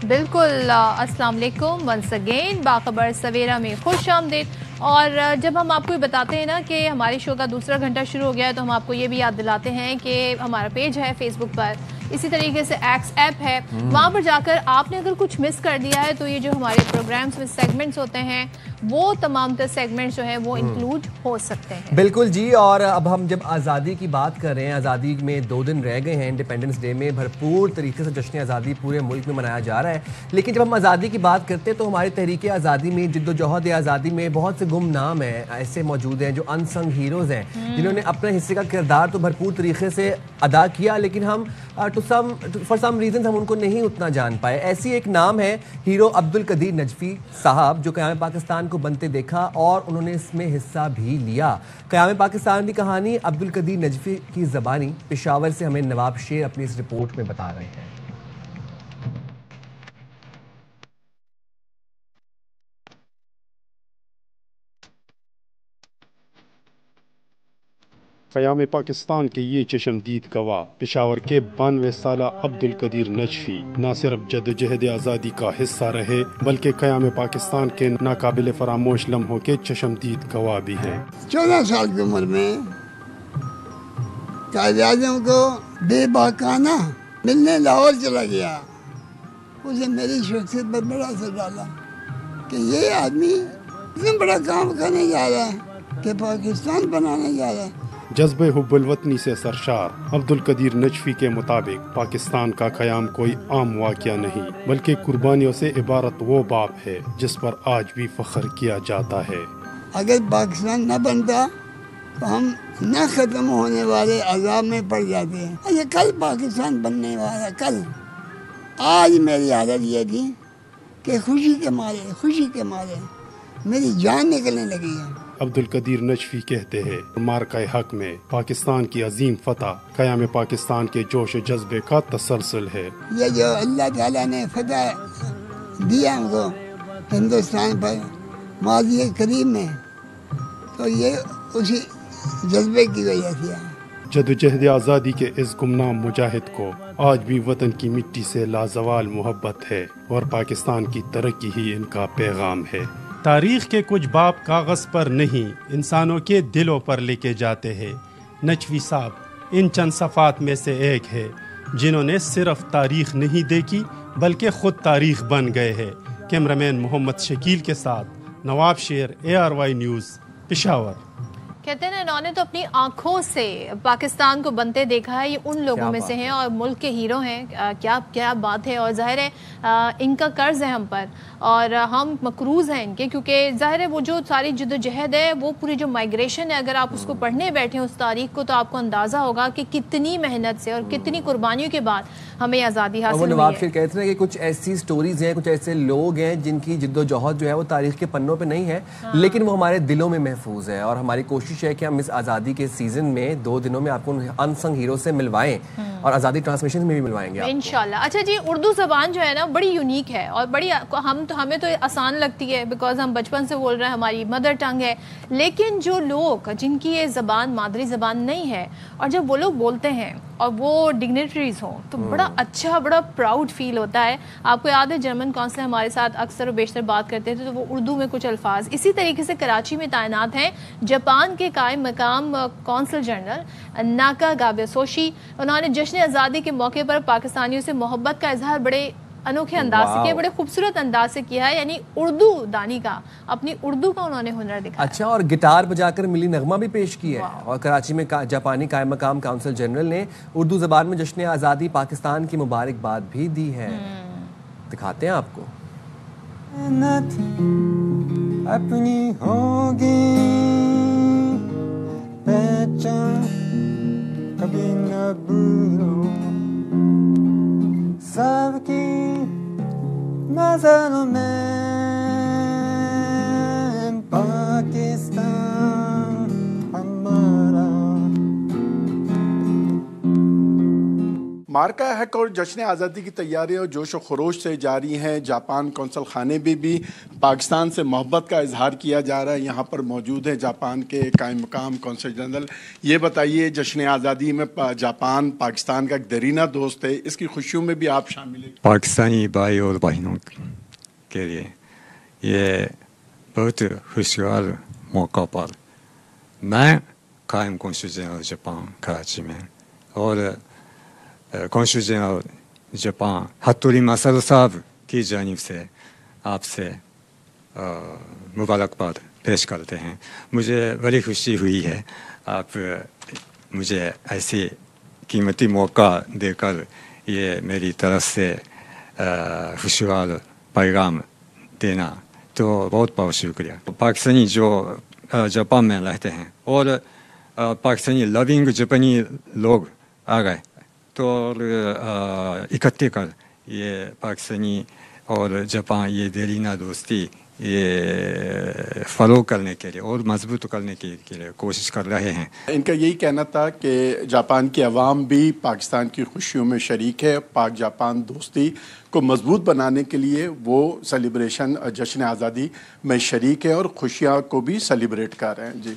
بالکل, السلام علیکم ونس اگین. باخبر سویرا میں خوش آمدید. اور جب ہم آپ کو یہ بتاتے ہیں نا کہ ہمارے شو کا دوسرا گھنٹہ شروع ہو گیا ہے تو ہم آپ کو یہ بھی یاد دلاتے ہیں کہ ہمارا پیج ہے فیس بک پر, اسی طریقے سے ایکس ایپ ہے, وہاں پر جا کر آپ نے اگر کچھ مس کر دیا ہے تو یہ جو ہمارے پروگرامز میں سیگمنٹس ہوتے ہیں وہ تمام تر سیگمنٹس جو ہیں وہ انکلوڈ ہو سکتے ہیں. بالکل جی. اور اب ہم جب آزادی کی بات کر رہے ہیں, آزادی میں 2 دن رہ گئے ہیں, انڈیپینڈنس ڈے میں بھرپور طریقے سے جشن آزادی پورے ملک میں منایا جا رہا ہے. لیکن جب ہم آزادی کی بات کرتے ہیں تو ہماری تحریک آزادی میں, جد و جہد آزادی میں بہت سے گم نام ہیں, ایسے موجود ہیں جو انسنگ ہیروز ہیں, جنہوں نے اپنے حصے کا کردار تو بھرپور طریقے سے ادا کیا, لیکن ہم فار سم ریزنز ہم ان کو نہیں اتنا جان پائے. ایسی ایک نام ہے ہیرو عبد القدیر نجفی صاحب, جو قیام پاکستان کو بنتے دیکھا اور انہوں نے اس میں حصہ بھی لیا. قیام پاکستان کی کہانی عبد القدیر نجفی کی زبانی پشاور سے ہمیں نواب شیر اپنی اس رپورٹ میں بتا رہے ہیں. قیام پاکستان کے یہ چشمدید گواہ پشاور کے 92 سالہ عبد القدیر نجفی نہ صرف جدوجہد آزادی کا حصہ رہے بلکہ قیام پاکستان کے ناقابل فراموش لمحوں کے چشمدید گواہ بھی ہیں. 14 سال کی عمر میں قائد اعظم کو بے باکانہ ملنے لاہور چلا گیا. اسے میری شخصیت پر بڑا اثر ڈالا کہ یہ آدمی اتنا بڑا کام کرنے جا رہا ہے کہ پاکستان بنانے جا رہا ہے. جذبہ حب الوطنی سے سرشار عبد القدیر نجفی کے مطابق پاکستان کا قیام کوئی عام واقعہ نہیں بلکہ قربانیوں سے عبارت وہ باپ ہے جس پر آج بھی فخر کیا جاتا ہے. اگر پاکستان نہ بنتا تو ہم نہ ختم ہونے والے عذاب میں پڑ جاتے ہیں. اچھا, کل پاکستان بننے والا, کل آج میری حالت یہ تھی کہ خوشی کے مارے میری جان نکلنے لگی ہے. عبد القدیر نجفی کہتے ہیں مارکہ حق میں پاکستان کی عظیم فتح قیام پاکستان کے جوش و جذبے کا تسلسل ہے. یہ جو اللہ تعالیٰ نے فتح دیا ہم کو ہندوستان پر ماضی قریب میں, تو یہ اسی جذبے کی وجہ سے ہے. जदोजहद आज़ादी के इस गुमनाम मुजाहिद को आज भी वतन की मिट्टी से लाजवाल मोहब्बत है और पाकिस्तान की तरक्की ही इनका पैगाम है। तारीख के कुछ बाब कागज़ पर नहीं इंसानों के दिलों पर लिखे जाते हैं। नचवी साहब इन चंद सफ़ात में से एक है जिन्होंने सिर्फ तारीख नहीं देखी बल्कि ख़ुद तारीख बन गए हैं। कैमरामैन मोहम्मद शकील के साथ नवाब शेर, ARY न्यूज़, पेशावर। कहते हैं ना, इन्होंने तो अपनी आंखों से पाकिस्तान को बनते देखा है। ये उन लोगों में से हैं और मुल्क के हीरो हैं। क्या क्या बात है। और ज़ाहिर है इनका कर्ज है हम पर और हम मकरूज़ हैं इनके, क्योंकि ज़ाहिर है वो जो सारी जद्दोजहद है, वो पूरी जो माइग्रेशन है, अगर आप उसको पढ़ने बैठे उस तारीख को, तो आपको अंदाज़ा होगा कि कितनी मेहनत से और कितनी कुर्बानियों के बाद हमें आज़ादी हासिल हुई है। नवाब शेर कहते हैं कि कुछ ऐसी स्टोरीज हैं, कुछ ऐसे लोग हैं जिनकी जद्दोजहद जो है वो तारीख के पन्नों पे नहीं है, लेकिन वो हमारे दिलों में महफूज है। और हमारी कोशिश है कि हम इस आज़ादी के सीजन में 2 दिनों में आपको अनसंग हीरो से मिलवाएं और आज़ादी ट्रांसमिशन में भी मिलवाएंगे इंशाल्लाह। अच्छा जी, उर्दू ज़बान जो है ना बड़ी यूनिक है और बड़ी हमें तो आसान लगती है बिकॉज हम बचपन से बोल रहे हैं, हमारी मदर टंग है। लेकिन जो लोग जिनकी ये ज़बान मादरी ज़बान नहीं है और जब वो लोग बोलते हैं और वो डिग्नेटरीज हों तो बड़ा अच्छा, बड़ा प्राउड फील होता है। आपको याद है जर्मन कौंसल हमारे साथ अक्सर और बेशतर बात करते थे तो वो उर्दू में कुछ अल्फाज। इसी तरीके से कराची में तैनात हैं जापान के कायम मकाम कौंसल जनरल नाकागाबे सोशी। उन्होंने जश्न आज़ादी के मौके पर पाकिस्तानियों से मोहब्बत का इजहार बड़े अनोखे अंदाज से किया, बड़े खूबसूरत अंदाज से किया है। यानी उर्दू दानी का, अपनी उर्दू का उन्होंने हुनर दिखाया। अच्छा, और गिटार बजाकर मिली नगमा भी पेश किया है। और कराची में जापानी कायम मकाम काउंसिल जनरल ने उर्दू ज़बान में जश्न आज़ादी पाकिस्तान की मुबारकबाद भी दी है। दिखाते हैं आपको। अपनी होगी पहचान कभी न भूलो, सबकी नजरों में पाकिस्तान हमारा। मार्का हक और जश्न आज़ादी की तैयारियां और जोश व खरोश से जारी हैं। जापान कौंसल खाने में भी पाकिस्तान से मोहब्बत का इजहार किया जा रहा है। यहाँ पर मौजूद है जापान के कायम मकाम कौंसल जनरल। ये बताइए, जश्न आज़ादी में जापान पाकिस्तान का एक दरीना दोस्त है, इसकी खुशियों में भी आप शामिल हैं। पाकिस्तानी भाई और बहनों के लिए ये बहुत खुशहाल मौका पर मैं कायम कौंसल जनरल जापान कराची में और कौंसल जनरल जापान हत्तोरी मसारो साहब की जानिब से आपसे मुबारकबाद पेश करते हैं। मुझे बड़ी खुशी हुई है आप मुझे ऐसी कीमती मौका देकर ये मेरी तरफ से खुशहाल पैगाम देना, तो बहुत बहुत शुक्रिया। पाकिस्तानी जो जापान में रहते हैं और पाकिस्तानी लविंग जापानी लोग आ गए तो इकट्ठे कर ये पाकिस्तानी और जापान ये दरीना दोस्ती ये फॉलो करने के लिए और मजबूत करने के लिए कोशिश कर रहे हैं। इनका यही कहना था कि जापान की आवाम भी पाकिस्तान की खुशियों में शरीक है। पाक जापान दोस्ती को मजबूत बनाने के लिए वो सेलिब्रेशन जश्न आज़ादी में शरीक है और खुशियाँ को भी सेलिब्रेट कर रहे हैं। जी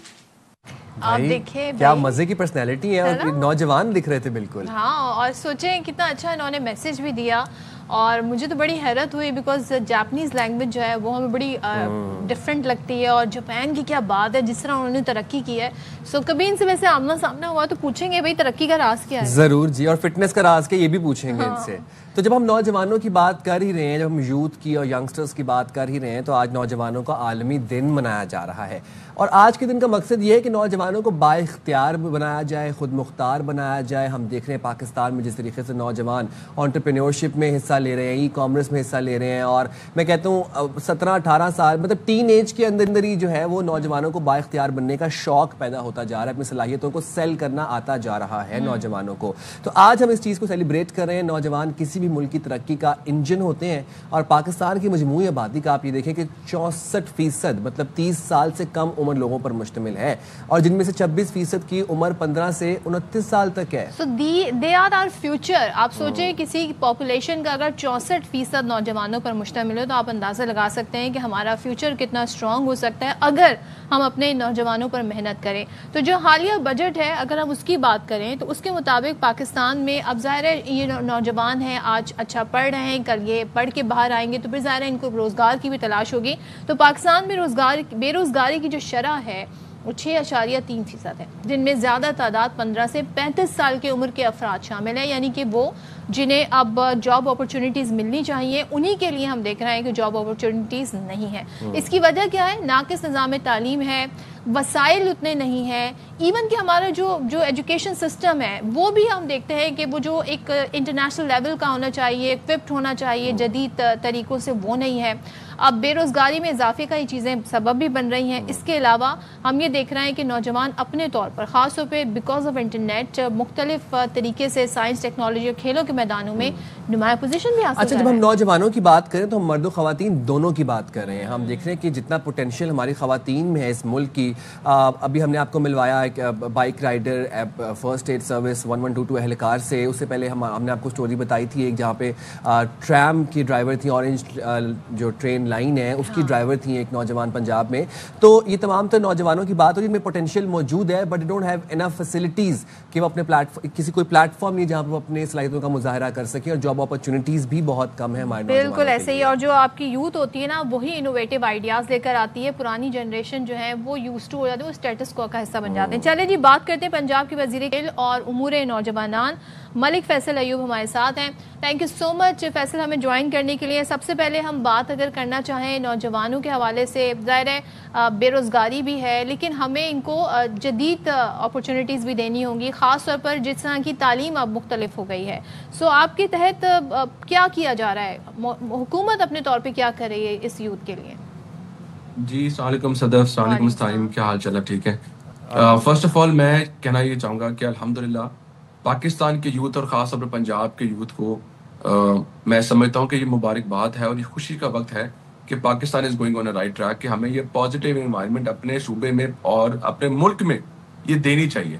आप देखिए क्या मजे की पर्सनैलिटी है और नौजवान दिख रहे थे बिल्कुल। हाँ, और सोचें कितना अच्छा इन्होंने मैसेज भी दिया। और मुझे तो बड़ी हैरत हुई बिकॉज जापानीज़ लैंग्वेज जो है वो हमें बड़ी डिफरेंट लगती है और जापान की क्या बात है जिस तरह उन्होंने तरक्की की है। सो कभी इनसे वैसे आमना सामना हुआ तो पूछेंगे भाई तरक्की का राज क्या है। जरूर जी, और फिटनेस का राज क्या ये भी पूछेंगे इनसे। तो जब हम नौजवानों की बात कर ही रहे हैं, जब हम यूथ की और यंगस्टर्स की बात कर ही रहे हैं, तो आज नौजवानों का आलमी दिन मनाया जा रहा है। और आज के दिन का मकसद ये है कि नौजवानों को बाइख्तियार बनाया जाए, खुद मुख्तार बनाया जाए। हम देख रहे हैं पाकिस्तान में जिस तरीके से नौजवान एंटरप्रेन्योरशिप में हिस्सा ले रहे हैं, ई कॉमर्स में हिस्सा ले रहे हैं, और मैं कहता हूँ 17-18 साल मतलब टीन एज के अंदर ही जो है वो नौजवानों को बाइख्तियार बनने का शौक पैदा होता जा रहा है, अपनी सलाहियतों को सेल करना आता जा रहा है नौजवानों को। तो आज हम इस चीज़ को सेलिब्रेट कर रहे हैं। नौजवान किसी भी मुल्क की तरक्की का इंजन होते हैं और पाकिस्तान की मजमूई आबादी का आप ये देखें कि 64% मतलब 30 साल से कम उम्र लोगों पर मुश्तमिल है और जिनमें से 26% की उम्र 15 से 29 साल तक है। So they are our future। आप सोचें किसी पॉपुलेशन का अगर अगर 64% नौजवानों पर मुश्तमिल हो तो आप अंदाज़ा लगा सकते हैं कि हमारा फ्यूचर कितना स्ट्रॉन्ग हो सकता है अगर हम अपने नौजवानों पर मेहनत करें। तो जो हालिया बजट है अगर हम उसकी बात करें तो उसके मुताबिक पाकिस्तान में अब ज़ाहिर है ये नौजवान हैं, आज अच्छा पढ़ रहे हैं, कल ये पढ़ के बाहर आएंगे तो फिर ज़ाहिर है इनको रोज़गार की भी तलाश होगी। तो पाकिस्तान में बेरोज़गारी की जो शरह है वो 6.3% है, जिनमें ज़्यादा तादाद 15 से 35 साल की उम्र के अफराद शामिल हैं, यानी कि वो जिन्हें अब जॉब अपॉर्चुनिटीज़ मिलनी चाहिए उन्हीं के लिए हम देख रहे हैं कि जॉब अपॉर्चुनिटीज़ नहीं है। इसकी वजह क्या है? नाक़िस निज़ाम तालीम है, वसाइल उतने नहीं हैं, इवन कि हमारा जो एजुकेशन सिस्टम है वो भी हम देखते हैं कि वो जो एक इंटरनेशनल लेवल का होना चाहिए, इक्विप्ड होना चाहिए जदीद तरीक़ों से, वो नहीं है। अब बेरोज़गारी में इजाफे का ये चीज़ें सबब भी बन रही हैं। इसके अलावा हम ये देख रहे हैं कि नौजवान अपने तौर पर ख़ास तौर पर बिकॉज ऑफ इंटरनेट मुख्तलिफ तरीके से साइंस, टेक्नोलॉजी और खेलों के मैदानों में नुमाया पोजीशन भी हासिल। अच्छा, जब हम नौजवानों की बात करें तो हम मर्द और ख़वातीन दोनों की बात कर रहे हैं। हम देख रहे हैं कि जितना पोटेंशियल हमारी ख़वातीन में है इस मुल्क की, अभी हमने आपको मिलवाया एक bike rider first aid service 1122 एहलकार से। उससे पहले हमने आपको स्टोरी बताई थी एक जहाँ पे ट्रैम की ड्राइवर थी, ऑरेंज जो ट्रेन लाइन है उसकी ड्राइवर थी एक नौजवान पंजाब में। तो ये तमाम तो नौजवानों की बात हो जिनमें पोटेंशियल मौजूद है but don't have enough facilities कि वो अपने किसी कोई प्लेटफॉर्म नहीं जहाँ पर वो अपने सलाहियतों का मुजाहरा कर सके, और जॉब अपॉर्चुनिटीज़ भी बहुत कम है हमारे। बिल्कुल ऐसे ही। और जो आपकी यूथ होती है ना वही इनोवेटिव आइडियाज़ लेकर आती है, पुरानी जनरेशन जो है वो यूज्ड टू हो जाती है, वो स्टेटस को का हिस्सा बन जाते हैं। चलिए जी, बात करते हैं पंजाब के वज़ीर खेल और उमूर नौजवानान मलिक फैसल अयूब हमारे साथ हैं। Thank you so much Faisal हमें ज्वाइन करने के लिए। सबसे पहले हम बात अगर करना चाहें नौजवानों के हवाले से, ज़ाहिर है बेरोज़गारी भी है लेकिन हमें इनको जदीद अपॉर्चुनिटीज़ भी देनी होंगी, ख़ास तौर पर जिस तरह की तालीम अब मुख्तलिफ हो गई है। सो आपके तहत क्या किया जा रहा है, हुकूमत अपने तौर पर क्या कर रही है इस यूथ के लिए? जी अस्सलाम वालेकुम सदफ, अस्सलाम वालेकुम ताइम, क्या हाल चाल है? ठीक है। फर्स्ट ऑफ ऑल मैं कहना ये चाहूँगा कि अल्हम्दुलिल्लाह पाकिस्तान के यूथ और ख़ास तौर पर पंजाब के यूथ को मैं समझता हूँ कि ये मुबारकबाद है और ये खुशी का वक्त है कि Pakistan is going on a right track, कि हमें ये पॉजिटिव एनवायरनमेंट अपने सूबे में और अपने मुल्क में ये देनी चाहिए।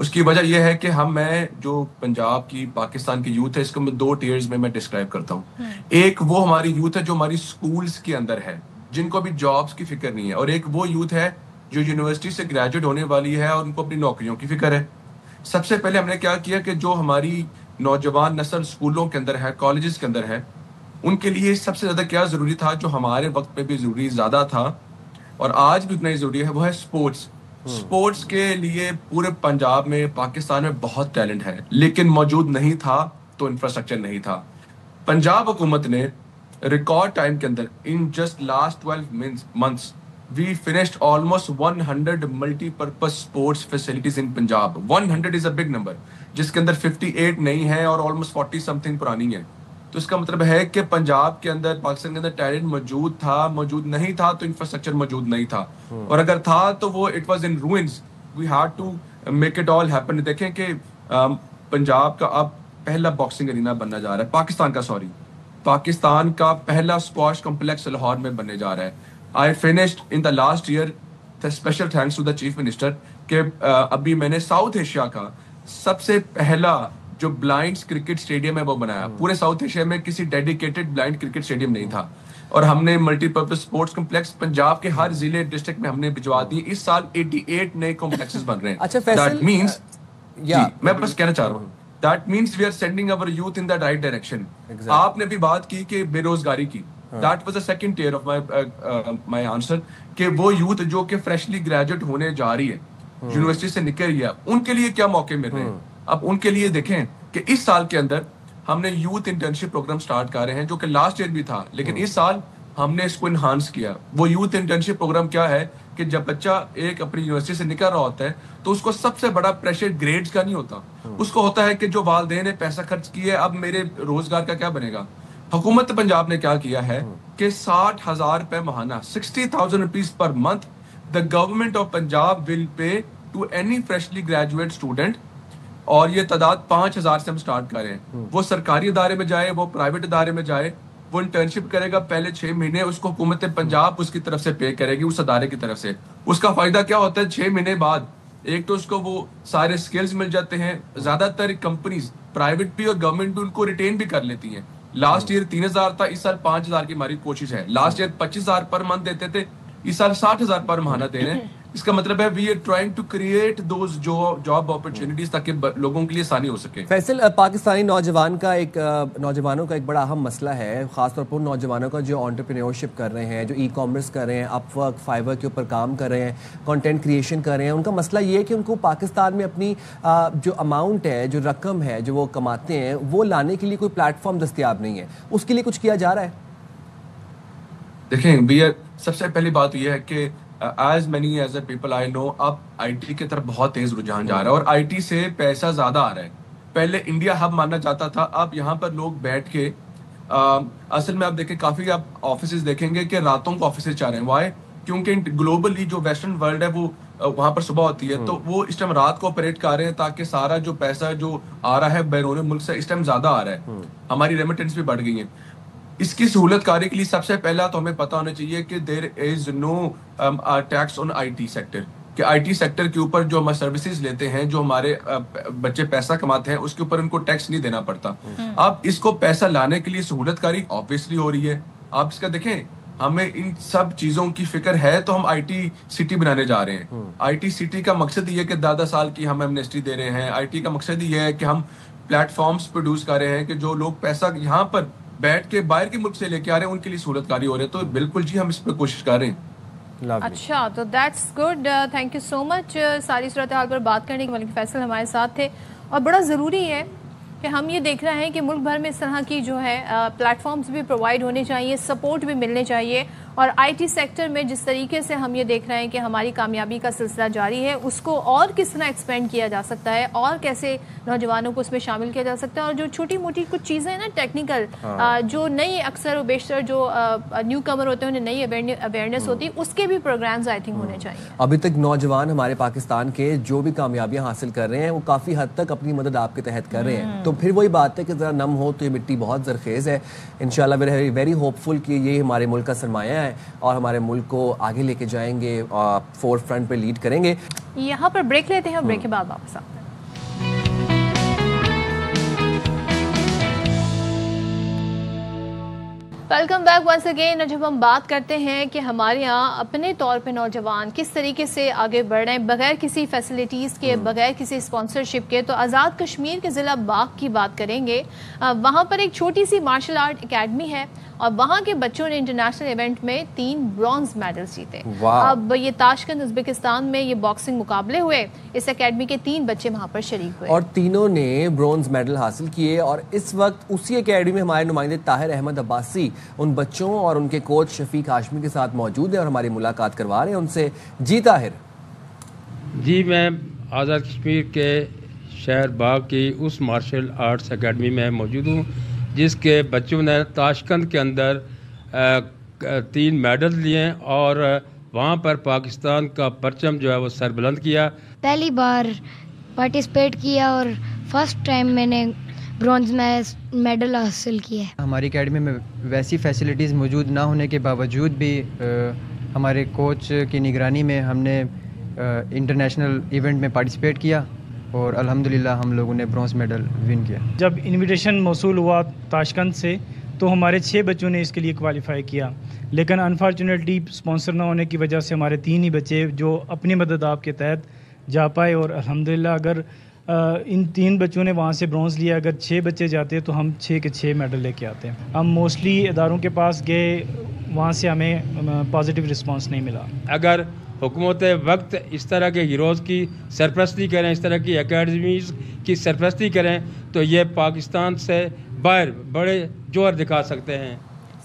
उसकी वजह यह है कि मैं जो पंजाब की पाकिस्तान की यूथ है इसको मैं 2 टियर्स में मैं डिस्क्राइब करता हूँ। एक वो हमारी यूथ है जो हमारी स्कूल्स के अंदर है, जिनको अभी जॉब्स की फिक्र नहीं है, और एक वो यूथ है जो यूनिवर्सिटी से ग्रेजुएट होने वाली है और उनको अपनी नौकरियों की फिक्र है। सबसे पहले हमने क्या किया कि जो हमारी नौजवान नस्ल स्कूलों के अंदर है, कॉलेजेस के अंदर है, उनके लिए सबसे ज़्यादा क्या ज़रूरी था, जो हमारे वक्त में भी ज़रूरी ज़्यादा था और आज भी उतना ही ज़रूरी है, वो है स्पोर्ट्स। स्पोर्ट्स के लिए पूरे पंजाब में, पाकिस्तान में बहुत टैलेंट है लेकिन मौजूद नहीं था तो इंफ्रास्ट्रक्चर नहीं था। पंजाब हुकूमत ने रिकॉर्ड टाइम के अंदर in just last 12 months we finished almost 100 multi-purpose sports facilities in Punjab. 100 is a big number, जिसके अंदर 58 नहीं है और almost 40 something पुरानी है। तो इसका मतलब है कि पंजाब के अंदर, पाकिस्तान के अंदर टैलेंट मौजूद था, मौजूद नहीं था तो इंफ्रास्ट्रक्चर मौजूद नहीं था, और अगर था तो वो it was in ruins. We had to make it all happen. देखें कि पंजाब का अब पहला बॉक्सिंग एरिना बनने जा रहा है, पाकिस्तान का पहला स्क्वाश कॉम्प्लेक्स लाहौर में बनने जा रहा है। I finished in the last year, the special thanks to the Chief Minister कि अभी मैंने साउथ एशिया का सबसे पहला जो ब्लाइंड क्रिकेट स्टेडियम है वो बनाया। पूरे साउथ एशिया में किसी डेडिकेटेड ब्लाइंड क्रिकेट स्टेडियम नहीं था, और हमने मल्टीपर्पज स्पोर्ट्स कॉम्प्लेक्स पंजाब के हर जिले डिस्ट्रिक्ट में हमने भिजवा दिए। इस साल 88 नए कॉम्प्लेक्सेस बन रहे हैं। अच्छा, दैट मींस मैं बस कहना चाह रहा हूँ, that means we are sending our youth in the right direction. आपने भी बात की कि बेरोजगारी की, that was the second tier of my answer, कि वो यूथ जो कि फ्रेशली ग्रेजुएट होने जा रही है, यूनिवर्सिटी से निकल रही है, उनके लिए क्या मौके मिल रहे हैं। अब उनके लिए देखें कि इस साल के अंदर हमने यूथ इंटर्नशिप प्रोग्राम स्टार्ट कर रहे हैं, जो कि लास्ट ईयर भी था लेकिन इस साल हमने इसको इनहांस किया। वो यूथ इंटर्नशिप प्रोग्राम क्या है कि जब बच्चा एक अपनी यूनिवर्सिटी से निकल रहा होता है तो उसको सबसे बड़ा प्रेशर ग्रेड्स का नहीं होता, उसको होता है कि जो वालिदैन ने पैसा खर्च किया, अब मेरे रोजगार का क्या बनेगा। हुकूमत पंजाब ने क्या किया है कि 60,000 रुपए महाना, 60,000 rupees per month, the government of Punjab will pay to any freshly graduate student, और ये तादाद 5,000 से हम स्टार्ट कर रहे हैं। वो सरकारी इदारे में जाए, वो प्राइवेट इदारे में जाए, वो इंटर्नशिप करेगा, पहले 6 महीने उसको हुकूमत पंजाब उसकी तरफ से पे करेगी, उस अदारे की तरफ से। उसका फायदा क्या होता है, 6 महीने बाद एक तो उसको वो सारे स्किल्स मिल जाते हैं। ज्यादातर कंपनीज, प्राइवेट भी और गवर्नमेंट भी, उनको रिटेन भी कर लेती हैं। لاسٹ ایئر 3000 تھا, اس سال 5000 کی ہماری کوشش ہے. لاسٹ ایئر 25000 پر منتھ دیتے تھے, اس سال 60000 پر ماہانہ دے رہے ہیں. اس کا مطلب ہے we are trying to create those job opportunities تاکہ لوگوں کے لیے آسانی ہو سکے. فیصل, پاکستانی نوجوانوں کا ایک بڑا اہم مسئلہ ہے, خاص طور پر ان نوجوانوں کا جو انٹرپرینیورشپ کر رہے ہیں, جو ای کامرس کر رہے ہیں, اپ ورک, فائیور کے اوپر کام کر رہے ہیں, کنٹینٹ کریشن کر رہے ہیں. ان کا مسئلہ یہ ہے کہ ان کو پاکستان میں اپنی جو اماؤنٹ ہے, جو رقم ہے جو وہ کماتے ہیں, وہ لانے کے لیے کوئی پلیٹ فارم دستیاب نہیں ہے. اس کے لیے کچھ کیا جا رہا ہے؟ دیکھیں, سب سے پہلی بات یہ ہے کہ as many as a people I know, اب آئی ٹی کی طرف بہت تیز رجحان جا رہا ہے اور آئی ٹی سے پیسہ زیادہ آ رہا ہے. پہلے انڈیا ہب ماننا چاہتا تھا, اب یہاں پر لوگ بیٹھ کے اصل میں آپ دیکھیں کافی آپ آفیسز دیکھیں گے کہ راتوں کو آفیسز چاہ رہے ہیں. وائے؟ کیونکہ گلوبلی جو ویسٹرن ورلڈ ہے وہ وہاں پر صبح ہوتی ہے, تو وہ اس ٹائم رات کو آپریٹ کر رہے ہیں تاکہ سارا جو پیسہ جو آ رہا ہے بیرون ملک سے اس ٹائم زیادہ آ رہا ہے. ہماری ریمیٹنس بھی بڑھ گئی ہیں. اس کی سہولت کاری کے لیے سب سے پہلا تو ہمیں پتہ ہونا چاہیے کہ there is no tax on I T sector, کہ آئی ٹی سیکٹر کے اوپر جو ہم سروسز لیتے ہیں, جو ہمارے بچے پیسہ کماتے ہیں, اس کے اوپر ان کو ٹیکس نہیں دینا پڑتا. اب اس کو پیسہ لانے کے لیے سہولت کاری آبویسلی ہو رہی ہے. آپ اس کا دیکھیں, ہمیں ان سب چیزوں کی فکر ہے تو ہم آئی ٹی سٹی بنانے جا رہے ہیں. آئی ٹی سٹی کا مقصد یہ ہے کہ 10 سال کی ہم ایمنیسٹی دے رہے ہیں. آئی ٹی کا مقصد یہ ہے کہ ہم پلیٹ فارمز پروڈیوس کر رہے ہیں کہ جو لوگ پیسہ یہاں پر بیٹھ کے باہر کے ملک سے لے کے آ رہے ہیں ان کے لیے سہولت کاری ہو رہی ہے. تو بالکل جی ہم اس پہ کوشش کر رہے ہیں. اچھا, تو that's good, thank you so much. ساری صورتحال پر بات کرنے کے ملک فیصل ہمارے ساتھ تھے, اور بڑا ضروری ہے کہ ہم یہ دیکھ رہے ہیں کہ ملک بھر میں اس طرح کی جو ہے پلیٹ فارمز بھی پرووائڈ ہونے چاہیے, سپورٹ بھی ملنے چاہیے, اور آئی ٹی سیکٹر میں جس طریقے سے ہم یہ دیکھ رہے ہیں کہ ہماری کامیابی کا سلسلہ جاری ہے, اس کو اور کس طرح ایکسپینڈ کیا جا سکتا ہے, اور کیسے نوجوانوں کو اس میں شامل کیا جا سکتا ہے, اور جو چھوٹی موٹی کچھ چیزیں ہیں نا ٹیکنیکل, جو نئی اکثر و بیشتر جو نیو کمر ہوتے ہیں انہیں نئی اویئرنیس ہوتی ہے, اس کے بھی پروگرامز آئی تھنک ہونے چاہیے. ابھی تک نوجوان ہمارے پاکستان کے جو بھی کامیابیاں حاصل کر رہے ہیں وہ کافی حد تک اپنی مدد آپ کے تحت کر رہے ہیں, تو پھر وہی بات ہے کہ ذرا نم ہو تو یہ مٹی بہت زرخیز ہے. انشاءاللہ ویری ہوپ فل کہ یہ ہمارے ملک کا سرمایہ ہے اور ہمارے ملک کو آگے لے کے جائیں گے, فور فرنٹ پہ لیڈ کریں گے. یہاں پر بریک لیتے ہیں, بریک کے بعد واپس آتے ہیں. Welcome back once again. جب ہم بات کرتے ہیں کہ ہمارے یہاں اپنے طور پہ نوجوان کس طریقے سے آگے بڑھ رہے ہیں بغیر کسی فیسلٹیز کے, بغیر کسی اسپانسرشپ کے, تو آزاد کشمیر کے ضلع باغ کی بات کریں گے. وہاں پر ایک چھوٹی سی مارشل آرٹ اکیڈمی ہے اور وہاں کے بچوں نے انٹرنیشنل ایونٹ میں 3 برونز میڈلز جیتے. اب یہ تاشکند ازبکستان میں یہ باکسنگ مقابلے ہوئے, اس اکیڈمی کے 3 بچے وہاں پر شریک ہوئے اور تینوں نے برونز میڈل حاصل کیے. اور اس وقت اسی اکیڈمی میں ہمارے نمائندے طاہر احمد عباسی ان بچوں اور ان کے کوچ شفیق ہاشمی کے ساتھ موجود ہیں اور ہماری ملاقات کروا رہے ہیں ان سے. جی طاہر. جی, میں آزاد کشمیر کے شہر باغ کی اس مارشل آرٹس اکیڈمی میں موجود ہوں جس کے بچوں نے تاشکند کے اندر 3 میڈل لیے اور وہاں پر پاکستان کا پرچم جو ہے وہ سر بلند کیا. پہلی بار پارٹیسپیٹ کیا اور فرسٹ ٹائم میں نے برونز میڈل حاصل کیا. ہماری اکیڈمی میں ویسی فیسلٹیز موجود نہ ہونے کے باوجود بھی ہمارے کوچ کی نگرانی میں ہم نے انٹرنیشنل ایونٹ میں پارٹیسپیٹ کیا اور الحمدللہ ہم لوگوں نے برونز میڈل ون کیا. جب انویٹیشن موصول ہوا تاشکند سے تو ہمارے 6 بچوں نے اس کے لیے کوالیفائی کیا, لیکن انفارچونیٹلی اسپانسر نہ ہونے کی وجہ سے ہمارے 3 ہی بچے جو اپنی مدد آپ کے تحت جا پائے. اور الحمدللہ اگر ان 3 بچوں نے وہاں سے برونز لیا, اگر 6 بچے جاتے تو ہم 6 کے 6 میڈل لے کے آتے ہیں. ہم موسٹلی اداروں کے پاس گئے, وہاں سے ہمیں پازیٹیو رسپانس نہیں ملا. اگر حکومت وقت اس طرح کے ہیروز کی سرپرستی کریں, اس طرح کی اکیڈمیز کی سرپرستی کریں تو یہ پاکستان سے باہر بڑے جوہر دکھا سکتے ہیں.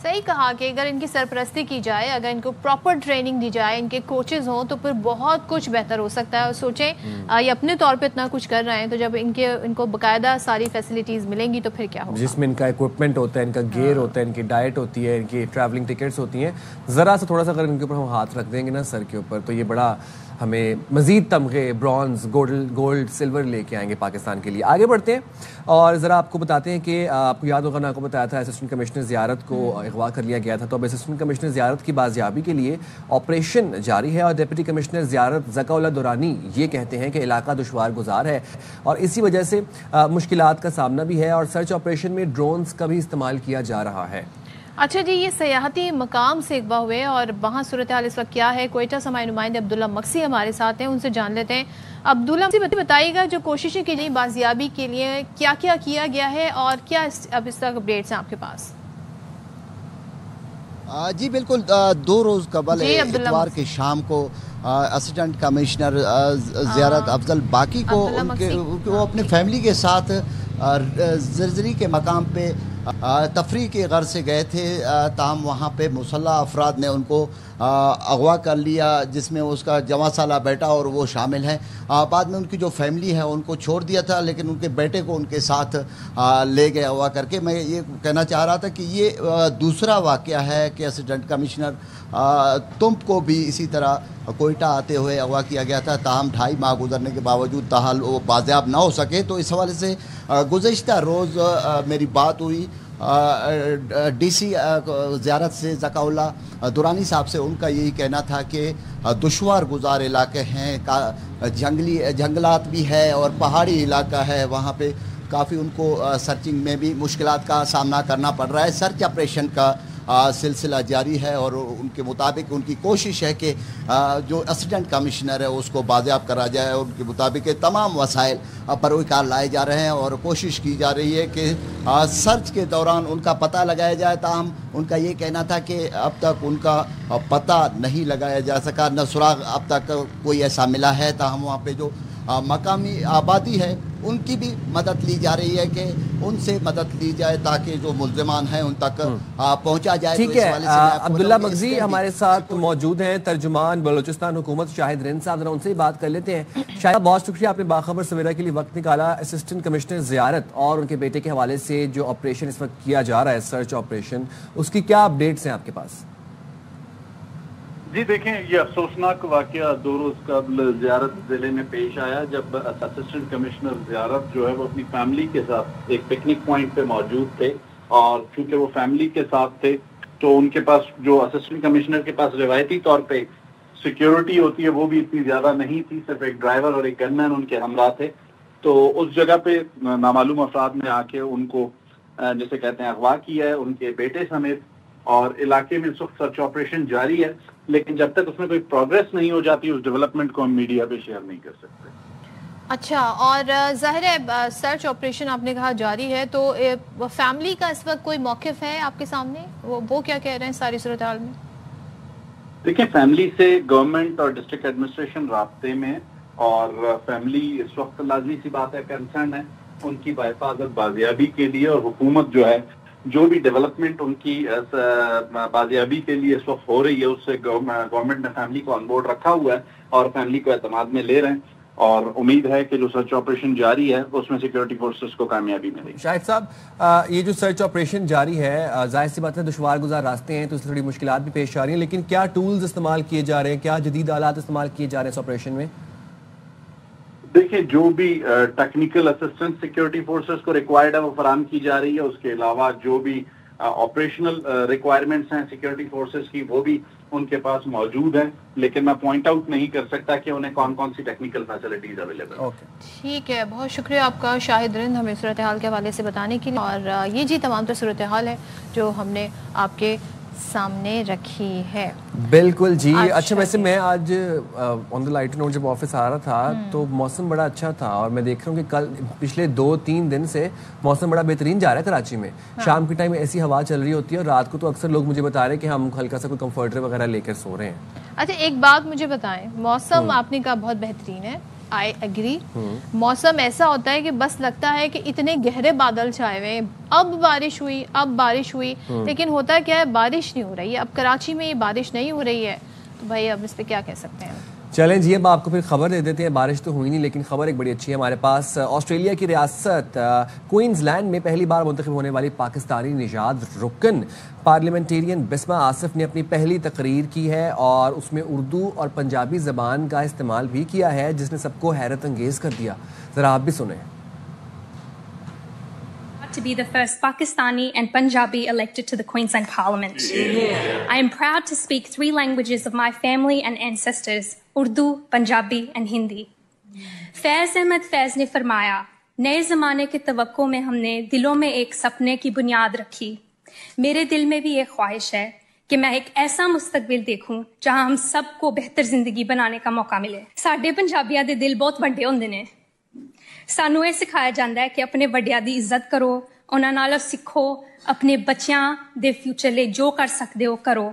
صحیح کہا کہ اگر ان کی سرپرستی کی جائے, اگر ان کو پراپر ٹریننگ دی جائے, ان کے کوچز ہوں, تو پھر بہت کچھ بہتر ہو سکتا ہے. اور سوچیں یہ اپنے طور پہ اتنا کچھ کر رہے ہیں, تو جب ان کو باقاعدہ ساری فیسلٹیز ملیں گی تو پھر کیا ہوگا. جس میں ان کا اکوپمنٹ ہوتا ہے, ان کا گیئر ہوتا ہے, ان کی ڈائٹ ہوتی ہے, ان کی ٹریولنگ ٹکٹس ہوتی ہیں, ذرا سا تھوڑا سا اگر ان کے اوپر ہم ہاتھ رکھ دیں گے نا سر کے اوپر, تو یہ بڑا हमें मज़ीद तमगे ब्रॉन्ज गोल्ड सिल्वर लेके आएंगे पाकिस्तान के लिए। आगे बढ़ते हैं और ज़रा आपको बताते हैं कि आपको याद होगा, मैं आपको बताया था असिस्टेंट कमिश्नर ज़ियारत को अगवा कर लिया गया था। तो अब असिस्टेंट कमिश्नर ज़ियारत की बाजियाबी के लिए ऑपरेशन जारी है और डिप्टी कमिश्नर ज़ियारत ज़काउल्लाह दुरानी ये कहते हैं कि इलाका दुश्वार गुजार है और इसी वजह से मुश्किलात का सामना भी है और सर्च ऑपरेशन में ड्रोन्स का भी इस्तेमाल किया जा रहा है। अच्छा जी, ये सयाहती मकाम से अगवा हुए और वहाँ सूरत हाल इस वक्त क्या है? कोयटा से हमारे नुमाइंदे अब्दुल्ला मक्सी हमारे साथ हैं, उनसे जान लेते हैं। अब्दुल्ला मक्सी बताइएगा, जो कोशिशें की गई बाजियाबी के लिए क्या क्या किया गया है और क्या अब इस तक अपडेट्स हैं आपके पास? जी बिल्कुल, 2 रोज़ कबल इतवार के शाम को असिस्टेंट कमिश्नर ज़ियारत अफजल बाकी को वो अपने फैमिली के साथ ज़रज़री के मकाम पे तफरीह के गर्ज से गए थे। ताहम वहाँ पे मुसल्लह अफराद ने उनको अगवा कर लिया, जिसमें उसका जवां साला बेटा और वो शामिल हैं। बाद में उनकी जो फैमिली है उनको छोड़ दिया था, लेकिन उनके बेटे को उनके साथ ले गए अगवा करके। मैं ये कहना चाह रहा था कि ये दूसरा वाक़या है कि असिस्टेंट कमिश्नर तुम्प को भी इसी तरह कोयटा आते हुए अगवा किया गया था। ताहम 2.5 माह गुजरने के बावजूद ताहाल वो बाज़याब ना हो सके। तो इस हवाले से गुज़श्ता रोज़ मेरी बात हुई DC ज़ियारत से ज़काउल्लाह दुरानी साहब से। उनका यही कहना था कि दुश्वार गुजार इलाके हैं, जंगलात भी है और पहाड़ी इलाका है, वहाँ पे काफ़ी उनको सर्चिंग में भी मुश्किलात का सामना करना पड़ रहा है। सर्च ऑपरेशन का सिलसिला जारी है और उनके मुताबिक उनकी कोशिश है कि जो असिस्टेंट कमिश्नर है उसको बाज़याब करा जाए और उनके मुताबिक तमाम वसाइल परोकार लाए जा रहे हैं और कोशिश की जा रही है कि सर्च के दौरान उनका पता लगाया जाए। ताहम उनका ये कहना था कि अब तक उनका पता नहीं लगाया जा सका, न सुराग अब तक कोई ऐसा मिला है। ताहम वहाँ पे जो मकामी आबादी है उनकी भी मदद ली जा रही है कि उनसे मदद ली जाए ताकि जो मुल्ज़िमान हैं उन तक पहुंचा जाए। ठीक है, अब्दुल्ला मगजी हमारे साथ मौजूद हैं, तर्जुमान बलोचिस्तान हुकूमत शाहिद रिंद साहब, जरा उनसे ही बात कर लेते हैं। शायद बहुत शुक्रिया, आपने बाखबर सवेरा के लिए वक्त निकाला। असिस्टेंट कमिश्नर ज़ियारत और उनके बेटे के हवाले से जो ऑपरेशन इस वक्त किया जा रहा है, सर्च ऑपरेशन, उसकी क्या अपडेट्स हैं आपके पास? जी देखें, ये अफसोसनाक वाकया 2 रोज कबल ज़ियारत जिले में पेश आया, जब असिस्टेंट कमिश्नर ज़ियारत जो है वो अपनी फैमिली के साथ एक पिकनिक पॉइंट पे मौजूद थे और चूंकि वो फैमिली के साथ थे तो उनके पास जो असिस्टेंट कमिश्नर के पास रिवायती तौर पे सिक्योरिटी होती है वो भी इतनी ज्यादा नहीं थी, सिर्फ एक ड्राइवर और एक गनमैन उनके हमरा थे। तो उस जगह पे नामालूम अफराद ने आके उनको जैसे कहते हैं अगवा किया है, उनके बेटे समेत, और इलाके में इस वक्त सर्च ऑपरेशन जारी है। लेकिन जब तक उसमें कोई प्रोग्रेस नहीं हो जाती उस डेवलपमेंट को हम मीडिया पे शेयर नहीं कर सकते। अच्छा, और ज़ाहिर है सर्च ऑपरेशन आपने कहा जारी है, तो फैमिली का इस वक्त कोई मौक़िफ़ है आपके सामने? वो क्या कह रहे हैं सारी सूरत हाल में? देखिए, फैमिली से गवर्नमेंट और डिस्ट्रिक्ट एडमिनिस्ट्रेशन राब्ते में, और फैमिली इस वक्त लाजमी सी बात है कंसर्न है उनकी बाहिफाजत बाजियाबी के लिए, और हुकूमत जो है जो भी डेवलपमेंट उनकी बाजियाबी के लिए इस वक्त हो रही है उससे गवर्नमेंट ने फैमिली को ऑन बोर्ड रखा हुआ है और फैमिली को एतमाद में ले रहे हैं, और उम्मीद है कि जो सर्च ऑपरेशन जारी है उसमें सिक्योरिटी फोर्सेस को कामयाबी मिलेगी। शाहिद साहब, ये जो सर्च ऑपरेशन जारी है, जाहिर सी बात है दुश्वार गुजार रास्ते हैं तो इससे थोड़ी मुश्किलात भी पेश आ रही हैं, लेकिन क्या टूल्स इस्तेमाल किए जा रहे हैं, क्या जदीद आलात इस्तेमाल किए जा रहे हैं इस ऑपरेशन में? देखिए, जो भी टेक्निकल असिस्टेंस सिक्योरिटी फोर्सेस को रिक्वायर्ड है वो फराहम की जा रही है। उसके अलावा जो भी ऑपरेशनल रिक्वायरमेंट्स हैं सिक्योरिटी फोर्सेस की वो भी उनके पास मौजूद है, लेकिन मैं पॉइंट आउट नहीं कर सकता कि उन्हें कौन कौन सी टेक्निकल फैसिलिटीज अवेलेबल है। ठीक है, बहुत शुक्रिया आपका शाहिद रिंद हमें सूरत हाल के हवाले से बताने के लिए, और ये जी तमाम सूरत हाल है जो हमने आपके सामने रखी है। बिल्कुल जी। अच्छा, वैसे मैं आज ऑन द लाइट नोट जब ऑफिस आ रहा था तो मौसम बड़ा अच्छा था, और मैं देख रहा हूँ कि कल पिछले 2-3 दिन से मौसम बड़ा बेहतरीन जा रहा है कराची में। शाम के टाइम ऐसी हवा चल रही होती है, और रात को तो अक्सर लोग मुझे बता रहे हैं कि हम हल्का सा कोई कंफर्टर वगैरह लेकर सो रहे हैं। अच्छा, एक बात मुझे बताएं, मौसम आपने कहा बहुत बेहतरीन है, आई एग्री। मौसम ऐसा होता है कि बस लगता है कि इतने गहरे बादल छाए हुए, अब बारिश हुई, लेकिन होता क्या है, बारिश नहीं हो रही है। अब कराची में ये बारिश नहीं हो रही है, तो भाई अब इस पे क्या कह सकते हैं? چلیں جی اب آپ کو پھر خبر دے دیتے ہیں. بارش تو ہوئی نہیں لیکن خبر ایک بڑی اچھی ہے ہمارے پاس. آسٹریلیا کی ریاست کوئنز لینڈ میں پہلی بار منتخب ہونے والی پاکستانی نژاد رکن پارلیمنٹیرین بسمہ آصف نے اپنی پہلی تقریر کی ہے اور اس میں اردو اور پنجابی زبان کا استعمال بھی کیا ہے جس نے سب کو حیرت انگیز کر دیا. ذرا آپ بھی سنیں. To be the first Pakistani and Punjabi elected to the Queensland Parliament. I am proud to speak 3 languages of my family and ancestors, Urdu, Punjabi and Hindi. Faiz Ahmed Faiz نے فرمایا نئے زمانے کے توقع میں ہم نے دلوں میں ایک سپنے کی بنیاد رکھی. میرے دل میں بھی یہ خواہش ہے کہ میں ایک ایسا مستقبل دیکھوں جہاں ہم سب کو بہتر زندگی بنانے کا موقع ملے. ساڈے پنجابیاں دے دل بہت بڑے ہوندے نے. سانو یہ سکھایا جاتا ہے کہ اپنے وڈیاں دی عزت کرو, انہاں نال سکھو, اپنے بچیاں دے فیوچر لئے جو کر سکتے ہو کرو,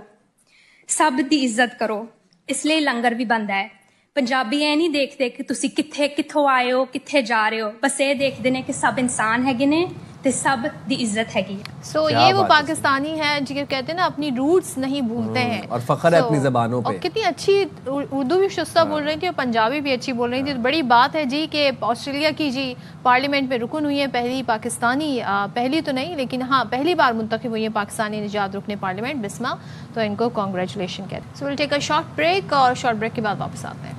سب دی عزت کرو. اس لیے لنگر بھی بندا ہے. پنجابی یہ نہیں دیکھتے کہ تسی کتھوں آئے ہو کتھے جا رہے ہو, بس یہ دیکھتے ہیں کہ سب انسان ہے نے تے سب دی عزت ہے. سو یہ وہ پاکستانی ہے جو کہتے ہیں نا اپنی روٹس نہیں بھولتے ہیں اور فخر ہے اپنی زبانوں پہ. اور کتنی اچھی اردو بھی شستہ بول رہی تھی اور پنجابی بھی اچھی بول رہی تھی. بڑی بات ہے جی کہ آسٹریلیا کی جی پارلیمنٹ میں رکن ہوئی ہے پہلی پاکستانی, پہلی تو نہیں لیکن ہاں پہلی بار منتخب ہوئی ہے پاکستانی نژاد رکن پارلیمنٹ بسمہ, تو ان کو کانگریچولیشن کہتے ہیں. سو ول ٹیک اے شارٹ بریک اور شارٹ بریک کے بعد واپس آتے ہیں.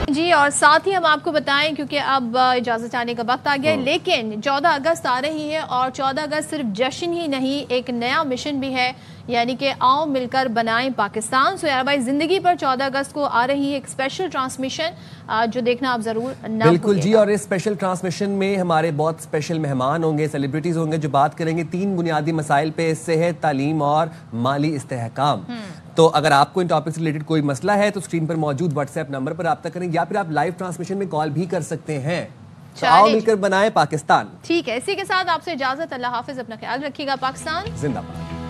جی اور ساتھ ہی ہم آپ کو بتائیں کیونکہ اب اجازت چاہنے کا وقت آ گیا ہے, لیکن 14 اگست آ رہی ہے اور 14 اگست صرف جشن ہی نہیں ایک نیا مشن بھی ہے, یعنی کہ آؤ مل کر بنائیں پاکستان. سو یار بھائی زندگی پر 14 اگست کو آ رہی ہے ایک اسپیشل ٹرانسمیشن جو دیکھنا آپ ضرور نہ بالکل جی. اور اس اسپیشل ٹرانسمیشن میں ہمارے بہت اسپیشل مہمان ہوں گے, سیلیبریٹیز ہوں گے جو بات کریں گے 3 بنیادی مسائل پہ, صحت, تعلیم اور مالی استحکام. تو اگر آپ کو ان ٹاپک سے ریلیٹڈ کوئی مسئلہ ہے تو اسکرین پر موجود واٹس ایپ نمبر پر رابطہ کریں یا پھر آپ لائیو ٹرانسمیشن میں کال بھی کر سکتے ہیں. آؤ مل کر بنائیں پاکستان. ٹھیک ہے, اسی کے ساتھ آپ سے اجازت. اللہ حافظ, اپنا خیال رکھیے گا. پاکستان زندہ باد.